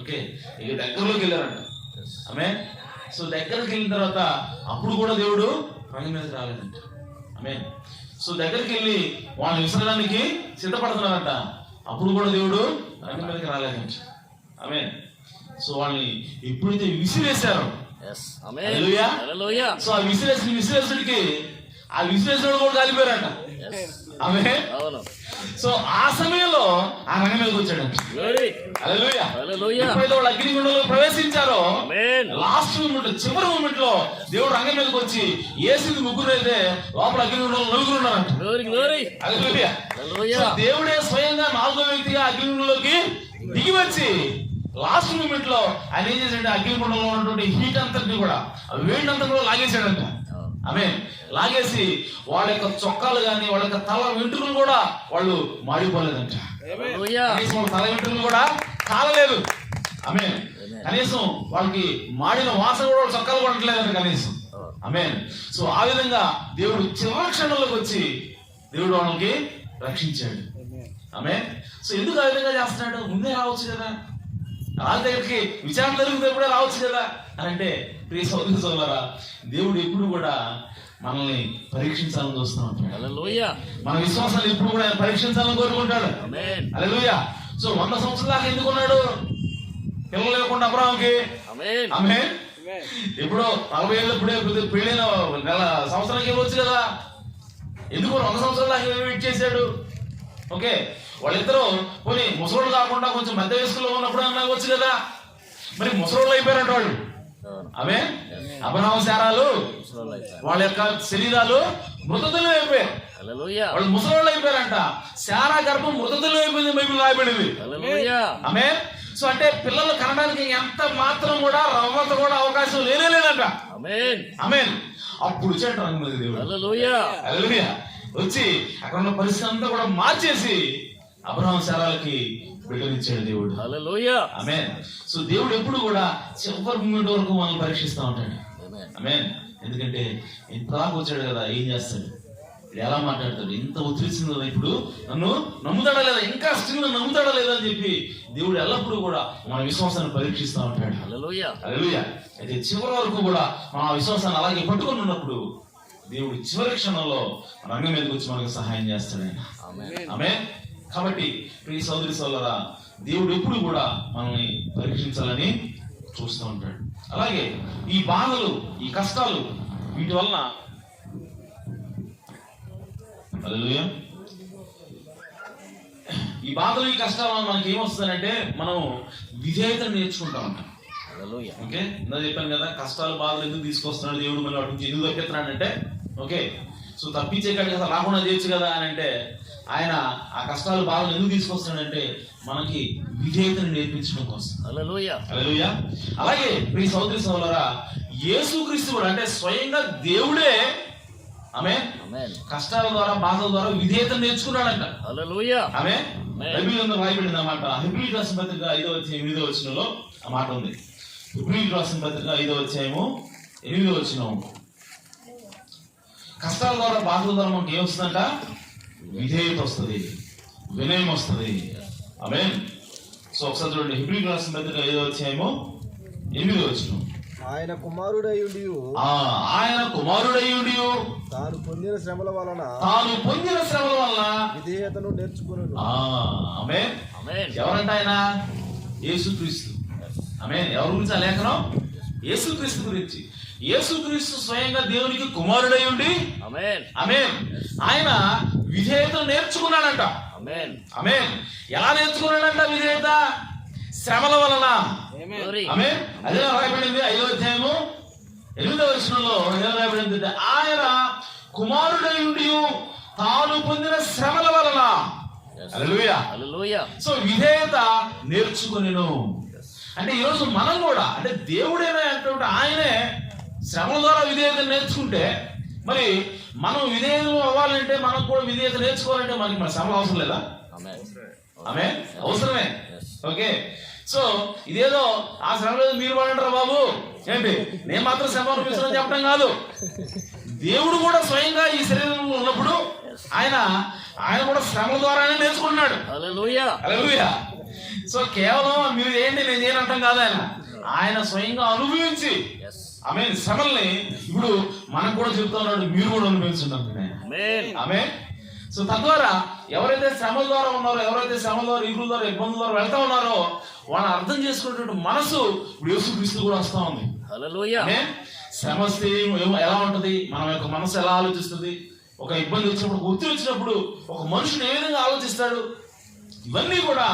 ఓకే ఇక దగ్గరలోకి వెళ్ళారంట. ఆమె సో దగ్గరికి వెళ్ళిన తర్వాత అప్పుడు కూడా దేవుడు రంగం మీదకి రాలేదంట. ఆమె సో దగ్గరికి వెళ్ళి వాళ్ళని విసరడానికి సిద్ధపడుతున్నారంట. అప్పుడు కూడా దేవుడు రంగం మీదకి రాలేదంట. ఆమె సో వాళ్ళని ఎప్పుడైతే విసిరేశారో, సో ఆ విసిరేసుడికి ఆ విసిరేసుడు కూడా కాలిపోయారంట. ఆమె సో ఆ సమయంలో ఆ రంగం మీదకి వచ్చాడంట. ఎప్పుడైతే వాళ్ళు అగ్నిగుండంలో ప్రవేశించారో లాస్ట్ మూమెంట్, చివరి మూమెంట్ లో దేవుడు రంగం మీదకి వచ్చి ఏసింది 3 అయితే లోపల అగ్నిగుండంలో 4 ఉన్నారంట. దేవుడే స్వయంగా 4వ వ్యక్తిగా అగ్నిగుండంలోకి దిగి వచ్చి లాస్ట్ మూమెంట్ లో ఆయన ఏం చేశాడంటే అగ్నిగుండంలో ఉన్నటువంటి హీట్ అంతటిని కూడా, వేడి అంతా కూడా లాగేశాడంట. ఆమె లాగేసి వాళ్ళ యొక్క చొక్కాలు కానీ వాళ్ళ యొక్క తల వెంట్రుకలు కూడా వాళ్ళు మాడిపోలేదంట. తల వెంట్రుకలు కూడా కాలలేదు. ఆమె కనీసం వాళ్ళకి మాడిన వాసన కూడా చొక్కాలు కొనట్లేదంట కనీసం. ఆమె సో ఆ విధంగా దేవుడు చివరి క్షణంలోకి వచ్చి దేవుడు వాళ్ళకి రక్షించాడు. ఆమె సో ఎందుకు ఆ విధంగా చేస్తున్నాడు? ముందే రావచ్చు కదా, వాళ్ళ దగ్గరికి విచారణ జరుగుతున్నప్పుడే రావచ్చు కదా అని అంటే, ప్రియ సోదర సోదరులారా, దేవుడు ఎప్పుడు కూడా మనల్ని పరీక్షించాలని చూస్తూ ఉంటాడు. మన విశ్వాసాలు ఎప్పుడు కూడా పరీక్షించాలని కోరుకుంటాడు. హల్లెలూయా. సో 100 సంవత్సరాల దాకా ఎందుకున్నాడు పిల్లలు లేకుండా అబ్రాహాంకి? ఆమేన్. ఎప్పుడో 40 ఏళ్ళు ఇప్పుడే పెళ్ళైన సంవత్సరానికి ఇవ్వచ్చు కదా. ఎందుకు 100 సంవత్సరాల దాకా వెయిట్ చేశాడు? ఓకే వాళ్ళిద్దరూ పోనీ ముసలోళ్ళు కాకుండా కొంచెం మధ్య వయస్సులో ఉన్నప్పుడు అన్నవచ్చు కదా. మరి ముసలోళ్ళు అయిపోయారంట వాళ్ళు. ఆమె అబ్రహాము శారాలు వాళ్ళ యొక్క శరీరాలు మృతతుల్యం అయిపోయారు. వాళ్ళు ముసలోళ్ళు అయిపోయారంట. శారా గర్భం మృతతుల్యం అయిపోయింది, బైబిల్ రాయబడింది. ఆమె సో అంటే పిల్లలు కనడానికి ఎంత మాత్రం కూడా రవ్వంత కూడా అవకాశం లేదంట. ఆమేన్. అప్పుడు వచ్చాడు దేవుడు. వచ్చి అక్కడ ఉన్న పరిస్థితి అంతా కూడా మార్చేసి అబ్రహాము శారాలకి బిడ్డనిచ్చాడు దేవుడు. ఆమేన్. సో దేవుడు ఎప్పుడు కూడా చివరి మూమెంట్ వరకు మనల్ని పరీక్షిస్తూ ఉంటాడు. ఆమేన్. ఎందుకంటే ఇంతదాకా వచ్చాడు కదా, ఏం చేస్తాడు, ఎలా మాట్లాడతాడు, ఇంత ఉత్తరిస్తుంది కదా, ఇప్పుడు నన్ను నమ్ముతాడా లేదా, ఇంకా స్టిల్ నమ్ముతాడా లేదా అని చెప్పి దేవుడు ఎల్లప్పుడూ కూడా మన విశ్వాసాన్ని పరీక్షిస్తూ ఉంటాడు. హల్లెలూయా. అయితే చివరి వరకు కూడా మన విశ్వాసాన్ని అలాగే పట్టుకొని ఉన్నప్పుడు దేవుడు చివరి క్షణంలో రంగం మీదకి వచ్చి మనకు సహాయం చేస్తాడు ఆయన. ఆమేన్. కాబట్టి ప్రియ సోదరి సోదరులారా, దేవుడు ఎప్పుడు కూడా మనల్ని పరీక్షించాలని చూస్తూ ఉంటాడు. అలాగే ఈ బాధలు, ఈ కష్టాలు, వీటి వలన హల్లెలూయా, ఈ బాధలు ఈ కష్టాల వలన మనకి ఏమొస్తుందంటే మనం విధేయతను నేర్చుకుంటా ఉంటాం. ఓకే ఇందా చెప్పాను కదా, కష్టాలు బాధలు ఎందుకు తీసుకొస్తున్నాడు దేవుడు, మళ్ళీ వాటి నుంచి ఎందుకు తప్పిస్తున్నాడు అంటే, ఓకే సో తప్పించే కాడికి అసలు రాకుండా చేయొచ్చు కదా అని అంటే, ఆయన ఆ కష్టాలు బాధలు ఎందుకు తీసుకొస్తున్నాడంటే మనకి విధేయతను నేర్పించడం కోసం. హల్లెలూయా. అలాగే ప్రియ సోదరి సోదరులారా, యేసుక్రీస్తు కూడా అంటే స్వయంగా దేవుడే ఆమేన్ కష్టాల ద్వారా బాధల ద్వారా విధేయతను నేర్చుకున్నాడంట. ఆమేన్. బైబిల్ లో రాయబడింది అన్నమాట. హెబ్రీయులకు రాసిన పత్రిక 5వ అధ్యాయం 8వ వచనంలో ఆ మాట ఉంది. హెబ్రీయులకు రాసిన పత్రిక 5వ అధ్యాయము 8వ వచనం, కష్టాల ద్వారా బాధల ద్వారా మనకి ఏమొస్తుందంట? విధేయత వస్తుంది, వినయం వస్తుంది. ఆమేన్. సో ఒకసారి చూడండి, హెబ్రీయులకు రాసిన పత్రిక 5వ అధ్యాయము 8వ వచనం. ఆయన కుమారుడయ్యుండి తాను పొందిన శ్రమల వలన విధేయతను నేర్చుకున్నాడు. ఆమేన్. ఎవరంట ఆయన? యేసుక్రీస్తు. ఆమేన్. ఎవరి గురించి ఆ లేఖనం? యేసుక్రీస్తు గురించి. యేసుక్రీస్తు స్వయంగా దేవునికి కుమారుడై ఉండి ఆమేన్ ఆయన విధేయతను నేర్చుకున్నాడంట. ఆమేన్. ఎలా నేర్చుకున్నాడంట విధేయత? శ్రమల వలన. ఆమేన్. అదే రాయబడింది 5వ అధ్యాయము 8వ వచనంలో ఏం రాయబడింది? ఆయన కుమారుడై ఉండి తాను పొందిన శ్రమల వలన హల్లెలూయా. సో విధేయత నేర్చుకొనెను. అంటే ఈరోజు మనం కూడా, అంటే దేవుడేనా అంటే ఆయనే శ్రమల ద్వారా విధేయత నేర్చుకుంటే, మరి మనం విధేయత అవ్వాలంటే, మనం కూడా విధేయత నేర్చుకోవాలంటే మనకి మన శ్రమలు అవసరం లేదా? ఆమేన్, అవసరమే. ఓకే, సో ఇదేదో ఆ శ్రమ లేదు మీరు పడంటారా బాబు ఏంటి, నేను మాత్రం శ్రమ అనిపించడం చెప్పడం కాదు. దేవుడు కూడా స్వయంగా ఈ శరీరంలో ఉన్నప్పుడు ఆయన కూడా శ్రమల ద్వారానే నేర్చుకుంటున్నాడు. హల్లెలూయా. సో కేవలం మీరు ఏంటి నేను చేయనంటాం కాదు, ఆయన స్వయంగా అనుభవించి ఆమేన్ శ్రమల్ని ఇప్పుడు మనకు కూడా చెప్తున్నాడు, మీరు కూడా అనుభవించుంటారు. ఆమేన్. సో తద్వారా ఎవరైతే శ్రమల ద్వారా ఉన్నారో, ఎవరైతే శ్రమల ద్వారా, ఇరుల ద్వారా, ఇబ్బందుల ద్వారా వెళ్తా ఉన్నారో వాళ్ళని అర్థం చేసుకునేటువంటి మనసు ఇప్పుడు యేసుక్రీస్తు కూడా వస్తా ఉంది. శ్రమ వస్తే ఎలా ఉంటది, మన యొక్క మనసు ఎలా ఆలోచిస్తుంది, ఒక ఇబ్బంది వచ్చినప్పుడు, ఒత్తిడి వచ్చినప్పుడు ఒక మనుషుడు ఏ విధంగా ఆలోచిస్తాడు, ఇవన్నీ కూడా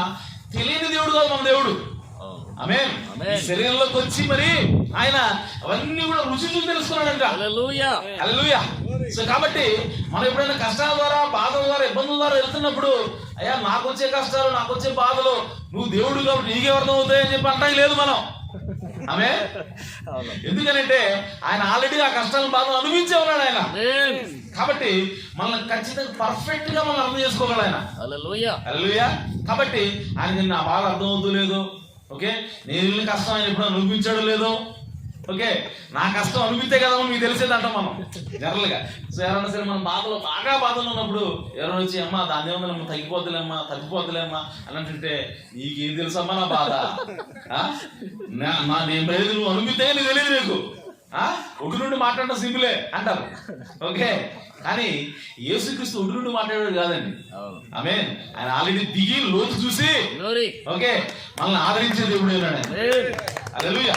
తెలియని దేవుడు కాదు మన దేవుడు. ఆమేన్. శరీరంలోకి వచ్చి మరి ఆయన అవన్నీ కూడా రుచి చూసి తెలుసుకున్నాడంట. హల్లెలూయా. సో కాబట్టి మనం ఎప్పుడైనా కష్టాల ద్వారా, బాధల ద్వారా, ఇబ్బందుల ద్వారా వెళ్తున్నప్పుడు, అయ్యా నాకు వచ్చే కష్టాలు, నాకు వచ్చే బాధలు నువ్వు దేవుడు కాబట్టి నీకే అర్థం అవుతాయని చెప్పి అంటానికి లేదు మనం. ఆమె ఎందుకనంటే ఆయన ఆల్రెడీ ఆ కష్టాలను బాధలు అనుభవించే ఉన్నాడు ఆయన. కాబట్టి మనల్ని ఖచ్చితంగా పర్ఫెక్ట్ గా మనం అర్థం చేసుకోగల ఆయన. హల్లెలూయా. కాబట్టి ఆయన నా బాధ అర్థం అవుతూ లేదు. ఓకే, నేను వెళ్ళిన కష్టం ఆయన ఎప్పుడు అనుభవించాడో లేదో. ఓకే, నా కష్టం అనుభవితే కదా మీకు తెలిసేది అంటాం మనం జనరల్ గా. సో ఎవరైనా సరే మనం బాగా బాధలు ఉన్నప్పుడు ఎవరైనా వచ్చి అమ్మా దాని ఏమన్నా తగ్గిపోతులేమ్మా అని అంటుంటే, నీకేం తెలుసమ్మా నా బాధ, నేను లేదు నువ్వు అనుభవితే నీకు తెలియదు, నీకు ఒడ్డు నుండి మాట్లాడటం సింపులే అంటారు. ఓకే, కానీ యేసుక్రీస్తు ఒడ్డు నుండి మాట్లాడాడు కాదండి. ఆమేన్. ఆయన ఆల్రెడీ దిగి లోతు చూసి ఓకే మనల్ని ఆదరించే దేవుడు ఉన్నాడు. హల్లెలూయా.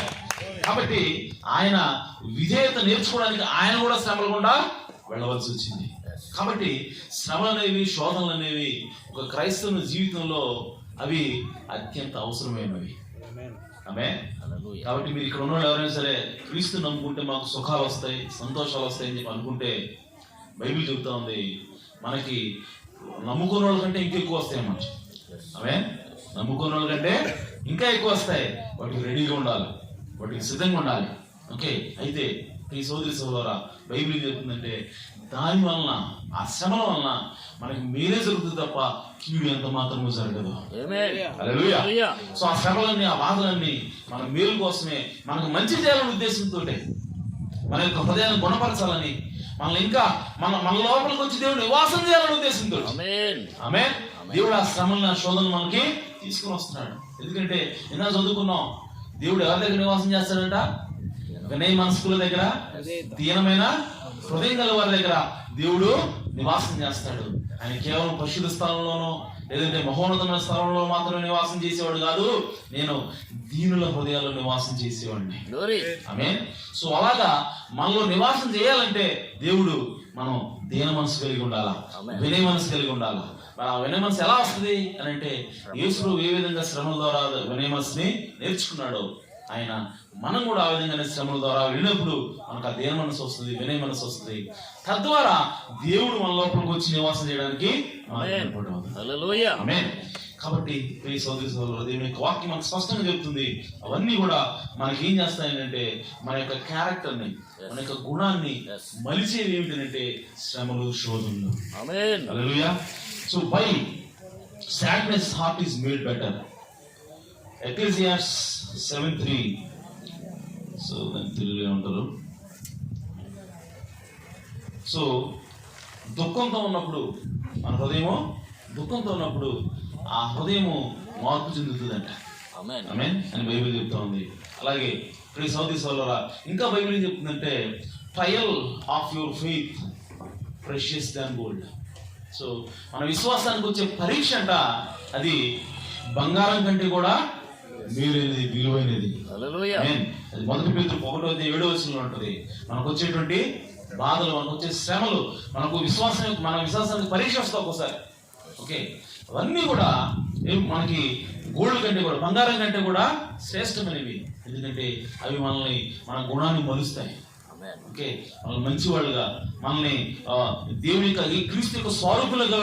కాబట్టి ఆయన విధేయత నేర్చుకోవడానికి ఆయన కూడా శ్రమలు గుండా వెళ్ళవలసి వచ్చింది. కాబట్టి శ్రమలు అనేవి, శోధనలు అనేవి ఒక క్రైస్తవుని జీవితంలో అవి అత్యంత అవసరమైనవి. ఆమేన్. కాబట్టి మీరు ఇక్కడ ఉన్న ఎవరైనా సరే క్రీస్తు నమ్ముకుంటే మాకు సుఖాలు వస్తాయి, సంతోషాలు వస్తాయని చెప్పి అనుకుంటే, బైబిల్ చెబుతా ఉంది మనకి నమ్ముకున్న వాళ్ళ కంటే ఇంకా ఎక్కువ వస్తాయి అన్నమాట. ఆమేన్. నమ్ముకున్న వాళ్ళ కంటే ఇంకా ఎక్కువ వస్తాయి. వాటికి రెడీగా ఉండాలి, వాటికి సిద్ధంగా ఉండాలి. ఓకే, అయితే ఈ సోదరి సోదరా బైబిల్ చెప్తుందంటే దాని వలన, ఆ శ్రమల వలన మనకి మేలే జరుగుతుంది తప్ప కీడు ఎంత మాత్రమూ జరగదు. హల్లెలూయా. సో ఆ శ్రమలన్నీ, ఆ బాధలన్నీ మన మేలు కోసమే, మనకు మంచి చేయాలనే ఉద్దేశంతో, మన యొక్క హృదయాన్ని గుణపరచాలని, మనల్ని ఇంకా మన లోపలికి వచ్చి దేవుడు నివాసం చేయాలనే ఉద్దేశంతో ఆమేన్ దేవుడు ఆ శ్రమలను, ఆ శోధనలు మనకి తీసుకుని వస్తున్నాడు. ఎందుకంటే నిన్న చదువుకున్నాం, దేవుడు ఎవరి దగ్గర నివాసం చేస్తాడంట? వినయ మనస్కుల దగ్గర, దీనమైన హృదయం గల వారి దగ్గర దేవుడు నివాసం చేస్తాడు. ఆయన కేవలం పరిశుద్ధ స్థలంలోనో లేదంటే మహోన్నతమైన స్థలంలో మాత్రమే నివాసం చేసేవాడు కాదు, నేను దీనుల హృదయాల్లో నివాసం చేసేవాడిని. ఆమేన్. సో అలాగా మనలో నివాసం చేయాలంటే దేవుడు మనం దీన మనసు కలిగి ఉండాలా, వినయ మనసు కలిగి ఉండాలా. ఆ వినయ మనసు ఎలా వస్తుంది అని అంటే, యేసు ఏ విధంగా శ్రమల ద్వారా వినయ మనసుని నేర్చుకున్నాడో ఆయన మనం కూడా ఆ విధంగానే శ్రమల ద్వారా వెళ్ళినప్పుడు మనకు ఆ దీన మనసు వస్తుంది, వినయ మనసు వస్తుంది. తద్వారా దేవుడు మన లోపలికి వచ్చి నివాసం చేయడానికి ఆమేన్. కాబట్టి ప్రియ సోదరి సోదరులు, దేవుని యొక్క వాక్యం మనకు స్పష్టంగా చెప్తుంది. అవన్నీ కూడా మనకి ఏం చేస్తాయంటే మన యొక్క క్యారెక్టర్ని, మన యొక్క గుణాన్ని మలిచేవి ఏమిటంటే శ్రమలు, శోధనలు. హల్లెలూయా. So by sadness heart is made better. Ecclesiastes 7:3. So దాన్ని తెలుగులో ఉంటారు. సో దుఃఖంతో ఉన్నప్పుడు, మన హృదయము దుఃఖంతో ఉన్నప్పుడు ఆ హృదయము మార్పు చెందుతుందంట. ఆమేన్ అని బైబిల్ చెప్తా ఉంది. అలాగే ప్రియ సోదరి సోదరులారా, ఇంకా బైబిల్ ఏం చెప్తుందంటే, trial of your faith precious than gold. So మన విశ్వాసానికి వచ్చే పరీక్ష అంట, అది బంగారం కంటే కూడా మేలైనది, విలువైనది. అది 1 Peter 1:7 ఉంటుంది. మనకు వచ్చేటువంటి బాధలు, మనకు వచ్చే శ్రమలు, మన విశ్వాసానికి పరీక్ష వస్తాయి ఒక్కోసారి. ఓకే, అవన్నీ కూడా మనకి గోల్డ్ కంటే కూడా, బంగారం కంటే కూడా శ్రేష్టమైనవి. ఎందుకంటే అవి మనల్ని, మన గుణాన్ని మలుస్తాయి. ఓకే, మనల్ని మంచివాళ్ళుగా, మనల్ని దేవుని యొక్క ఈ క్రీస్తు యొక్క స్వరూపులుగా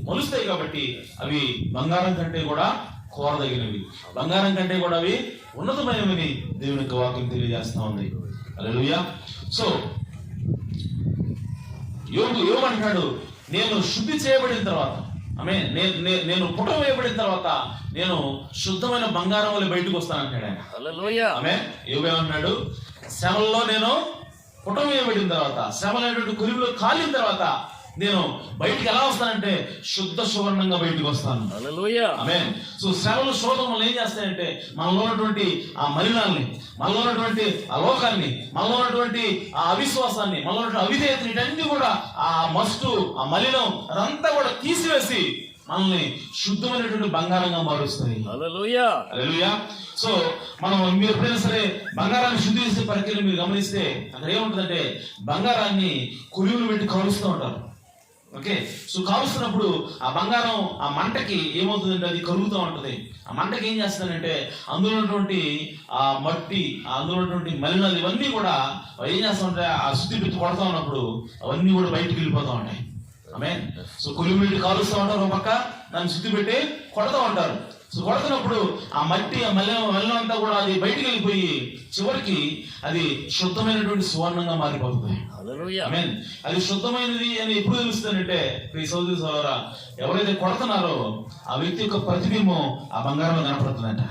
మలుస్తాయి. కాబట్టి అవి బంగారం కంటే కూడా కోరదగినవి, బంగారం కంటే కూడా అవి ఉన్నతమైనవి దేవుని యొక్క వాక్యం తెలియజేస్తా ఉంది. హల్లెలూయా. సో యోబు అంటున్నాడు, నేను శుద్ధి చేయబడిన తర్వాత, నేను పుటం వేయబడిన తర్వాత నేను శుద్ధమైన బంగారం వల్ల బయటకు వస్తానంటాడు ఆయన. యోబు ఏమంటున్నాడు, శ్రమల్లో నేను పుటం వేయబడిన తర్వాత, శ్రమలైనటువంటి కురిలో కాలిన తర్వాత నేను బయటికి ఎలా వస్తానంటే శుద్ధ సువర్ణంగా బయటకు వస్తాను. ఆమేన్. సో శ్రమలు శోధన వల్ల ఏం చేస్తాయంటే మనలో ఉన్నటువంటి ఆ మలినాల్ని, మనలో ఉన్నటువంటి ఆ లోకాన్ని, మనలో ఉన్నటువంటి ఆ అవిశ్వాసాన్ని, మనలో ఉన్నటువంటి అవిధేయతని, ఇటన్నీ కూడా ఆ మస్టు, ఆ మలినం అదంతా కూడా తీసివేసి మనల్ని శుద్ధమైనటువంటి బంగారంగా మారుస్తాయి. హల్లెలూయా. సో మీరు ఎప్పుడైనా సరే బంగారాన్ని శుద్ధి చేసే ప్రక్రియను మీరు గమనిస్తే అక్కడ ఏముంటుందంటే బంగారాన్ని కొలివులు పెట్టి కలుస్తూ ఉంటారు. ఓకే, సో కాలుస్తున్నప్పుడు ఆ బంగారం ఆ మంటకి ఏమవుతుందంటే అది కరుగుతూ ఉంటుంది. ఆ మంటకి ఏం చేస్తుందంటే అందులో ఉన్నటువంటి ఆ మట్టి, అందులో ఉన్నటువంటి మలినాలు ఇవన్నీ కూడా ఏం చేస్తూ ఉంటాయి, ఆ శుద్ధి పెట్టి కొడతా ఉన్నప్పుడు అవన్నీ కూడా బయటికి వెళ్ళిపోతూ ఉంటాయి. ఆమేన్. సో కొలిమి పెట్టి కాలుస్తూ ఉంటారు, ఒక పక్క దాన్ని శుద్ధి పెట్టి కొడతా ఉంటారు. సో కొడుతున్నప్పుడు ఆ మట్టి, ఆ మలినం అంతా కూడా అది బయటికి వెళ్ళిపోయి చివరికి అది శుద్ధమైనటువంటి సువర్ణంగా మారిపోతుంది. ఆమేన్. అది శుద్ధమైనది అని ఎప్పుడు తెలుస్తుందంటే ఈ సోదరి సోదరా, ఎవరైతే కొడుతున్నారో ఆ వ్యక్తి యొక్క ప్రతిబింబం ఆ బంగారంలో కనపడుతుందంట.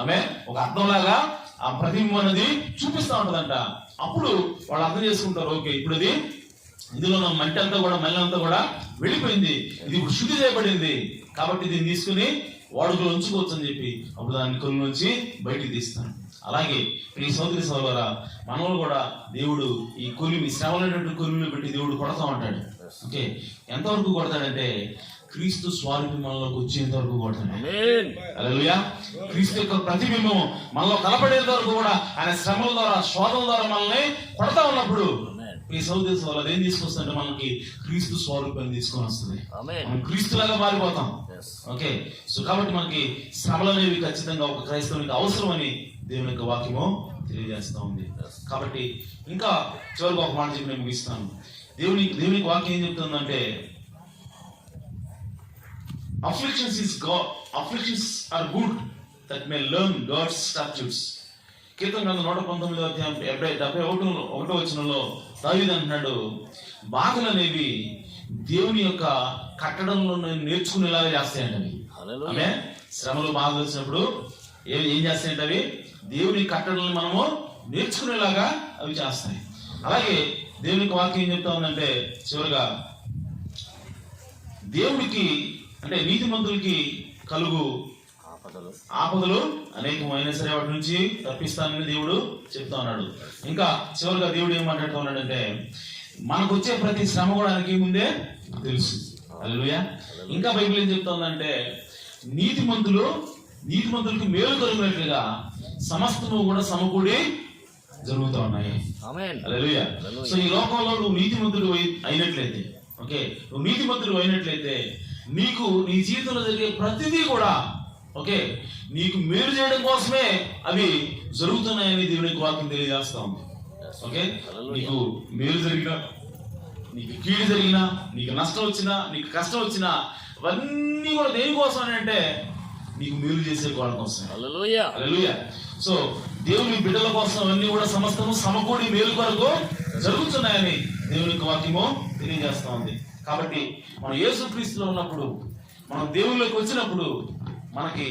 ఆమేన్. ఒక అర్థంలాగా ఆ ప్రతిబింబం అనేది చూపిస్తా ఉంటదంట. అప్పుడు వాళ్ళు అర్థం చేసుకుంటారు, ఓకే ఇప్పుడు ఇది ఇందులో ఉన్న మట్టి అంతా కూడా, మలినంతా కూడా వెళ్ళిపోయింది, ఇది ఇప్పుడు శుద్ధి చేయబడింది, కాబట్టి దీన్ని తీసుకుని వాడుకలో ఉంచుకోవచ్చు అని చెప్పి అప్పుడు దాన్ని కొలు నుంచి బయటికి తీస్తాను. అలాగే ఈ సోదరి సోదరా, మనలో కూడా దేవుడు ఈ కొలిమి, శ్రమలైనటువంటి కొలిమిని పెట్టి దేవుడు కొడతా ఉంటాడు. ఓకే, ఎంతవరకు కొడతాడంటే క్రీస్తు స్వరూపంలోకి వచ్చేంత వరకు కొడతాడు. హల్లెలూయా. క్రీస్తు యొక్క ప్రతిబింబం మనలో కనపడేంత వరకు కూడా ఆయన శ్రమల ద్వారా, శోధన ద్వారా మనల్ని కొడతా ఉన్నప్పుడు ఈ సోదరి సోదరు ఏం తీసుకొస్తుంటే మనకి క్రీస్తు స్వరూపాన్ని తీసుకొని వస్తుంది. మనం క్రీస్తులాగా మారిపోతాం. ఓకే, సో కాబట్టి మనకి శ్రమలు అనేవి ఖచ్చితంగా ఒక క్రైస్తవునికి అవసరం అని దేవుని యొక్క వాక్యము తెలియజేస్తా ఉంది. కాబట్టి ఇంకా చివరికి ఒక మాట చెప్పి నేను ముగిస్తాను. దేవుని వాక్యం ఏం చెప్తుందంటే afflictions are good that may learn God's statutes. కీర్తన గ్రంథం 119వ అధ్యాయం 71వ వచనంలో దావీదు అంటున్నాడు, బాధలు అనేవి దేవుని యొక్క కట్టడంలో నేర్చుకునేలాగా చేస్తాయంటవి. ఆమె శ్రమలు బాధలు వచ్చినప్పుడు ఏం చేస్తాయంటే అవి దేవుని కట్టడలను మనము నేర్చుకునేలాగా అవి చేస్తాయి. అలాగే దేవునికి వాక్యం ఏం చెప్తా ఉందంటే చివరిగా దేవుడికి అంటే నీతిమంతులకి కలుగు ఆపదలు అనేకమైన సరే వాటి నుంచి తప్పిస్తానని దేవుడు చెప్తా ఉన్నాడు. ఇంకా చివరిగా దేవుడు ఏం మాట్లాడుతూ ఉన్నాడంటే మనకు వచ్చే ప్రతి శ్రమ కూడా ఆయనకి ముందే తెలుసు. హల్లెలూయా. ఇంకా బైబిల్ ఏం చెప్తా ఉందంటే నీతిమంతులకు మేలు కలిగినట్లుగా సమస్తము కూడా సమకూడి జరుగుతూ ఉన్నాయి. హల్లెలూయా. సో ఈ లోకంలో నువ్వు నీతిమంతుడు అయినట్లయితే, ఓకే, నువ్వు నీతిమంతుడు అయినట్లయితే నీకు నీ జీవితంలో జరిగే ప్రతిదీ కూడా ఓకే నీకు మేలు చేయడం కోసమే అవి జరుగుతున్నాయని దేవునికి వాక్యం తెలియజేస్తా ఉంది. ఓకే, నీకు మేలు జరిగినా, నీకు కీడు జరిగినా, నీకు నష్టం వచ్చినా, నీకు కష్టం వచ్చినా అవన్నీ కూడా దేనికోసం అంటే నీకు మేలు చేసే వాళ్ళ కోసం. హల్లెలూయా. సో దేవుని బిడ్డల కోసం అవన్నీ కూడా సమస్తము సమకూడి మేలు కొరకు జరుగుతున్నాయని దేవునికి వాక్యము తెలియజేస్తా ఉంది. కాబట్టి మనం యేసుక్రీస్తులో ఉన్నప్పుడు, మనం దేవుళ్ళకి వచ్చినప్పుడు మనకి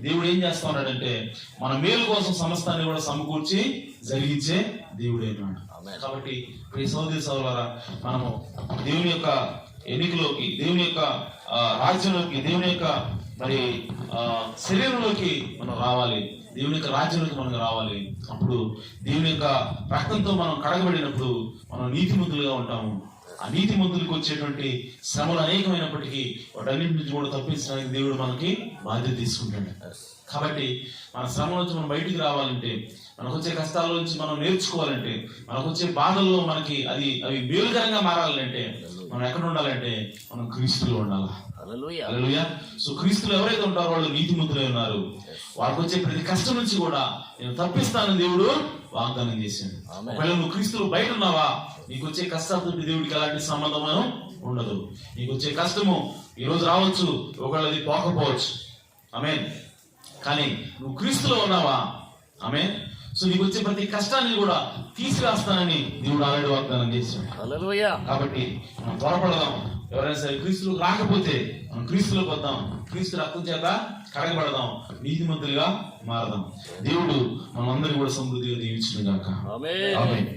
దేవుడు ఏం చేస్తా ఉన్నాడంటే మన మేలు కోసం సమస్తాన్ని కూడా సమకూర్చి జరిగించే దేవుడు అయినాడు. కాబట్టి ఈ సోదరి సోదరులారా, మనము దేవుని యొక్క ఎన్నికలోకి, దేవుని యొక్క రాజ్యంలోకి, దేవుని యొక్క మరి శరీరంలోకి మనం రావాలి, దేవుని యొక్క రాజ్యంలోకి మనం రావాలి. అప్పుడు దేవుని యొక్క రక్తంతో మనం కడగబడినప్పుడు మనం నీతిమంతులుగా ఉంటాము. ఆ నీతిమంతులకు వచ్చేటువంటి శ్రమలు అనేకమైనప్పటికీ వాటన్నింటి నుంచి కూడా తప్పించడానికి దేవుడు మనకి బాధ్యత తీసుకుంటాడు. కాబట్టి మన శ్రమ నుంచి మనం బయటికి రావాలంటే, మనకు వచ్చే కష్టాల నుంచి మనం నేర్చుకోవాలంటే, మనకు వచ్చే బాధల్లో మనకి అవి మేలుకరంగా మారాలంటే మనం ఎక్కడ ఉండాలంటే మనం క్రీస్తులో ఉండాలి. హల్లెలూయా. సో క్రీస్తులు ఎవరైతే ఉంటారో వాళ్ళు నీతిమంతులై ఉన్నారు. వాళ్ళకి వచ్చే ప్రతి కష్టం నుంచి కూడా నేను తప్పిస్తానని దేవుడు వాగ్దానం చేశాడు. ఒకవేళ నువ్వు క్రీస్తులో బయట ఉన్నావా, నీకు వచ్చే కష్టాలతో దేవుడికి ఎలాంటి సంబంధం ఉండదు. నీకు వచ్చే కష్టము ఈ రోజు రావచ్చు, ఒకవేళ అది పోకపోవచ్చు. ఆమేన్. కానీ నువ్వు క్రీస్తులో ఉన్నావా, ఆమేన్. సో నీకు వచ్చే ప్రతి కష్టాన్ని కూడా తీసివేస్తానని దేవుడు ఆల్రెడీ వాగ్దానం చేశాడు. కాబట్టి మనం త్వరపడదాం. ఎవరైనా సరే క్రీస్తులు రాకపోతే మనం క్రీస్తులోకి వద్దాం, క్రీస్తు రక్తం చేత కడగబడదాం, నీతిమంతులుగా మారదాం. దేవుడు మనందరినీ కూడా సమృద్ధిగా దీవించును గాక. ఆమేన్.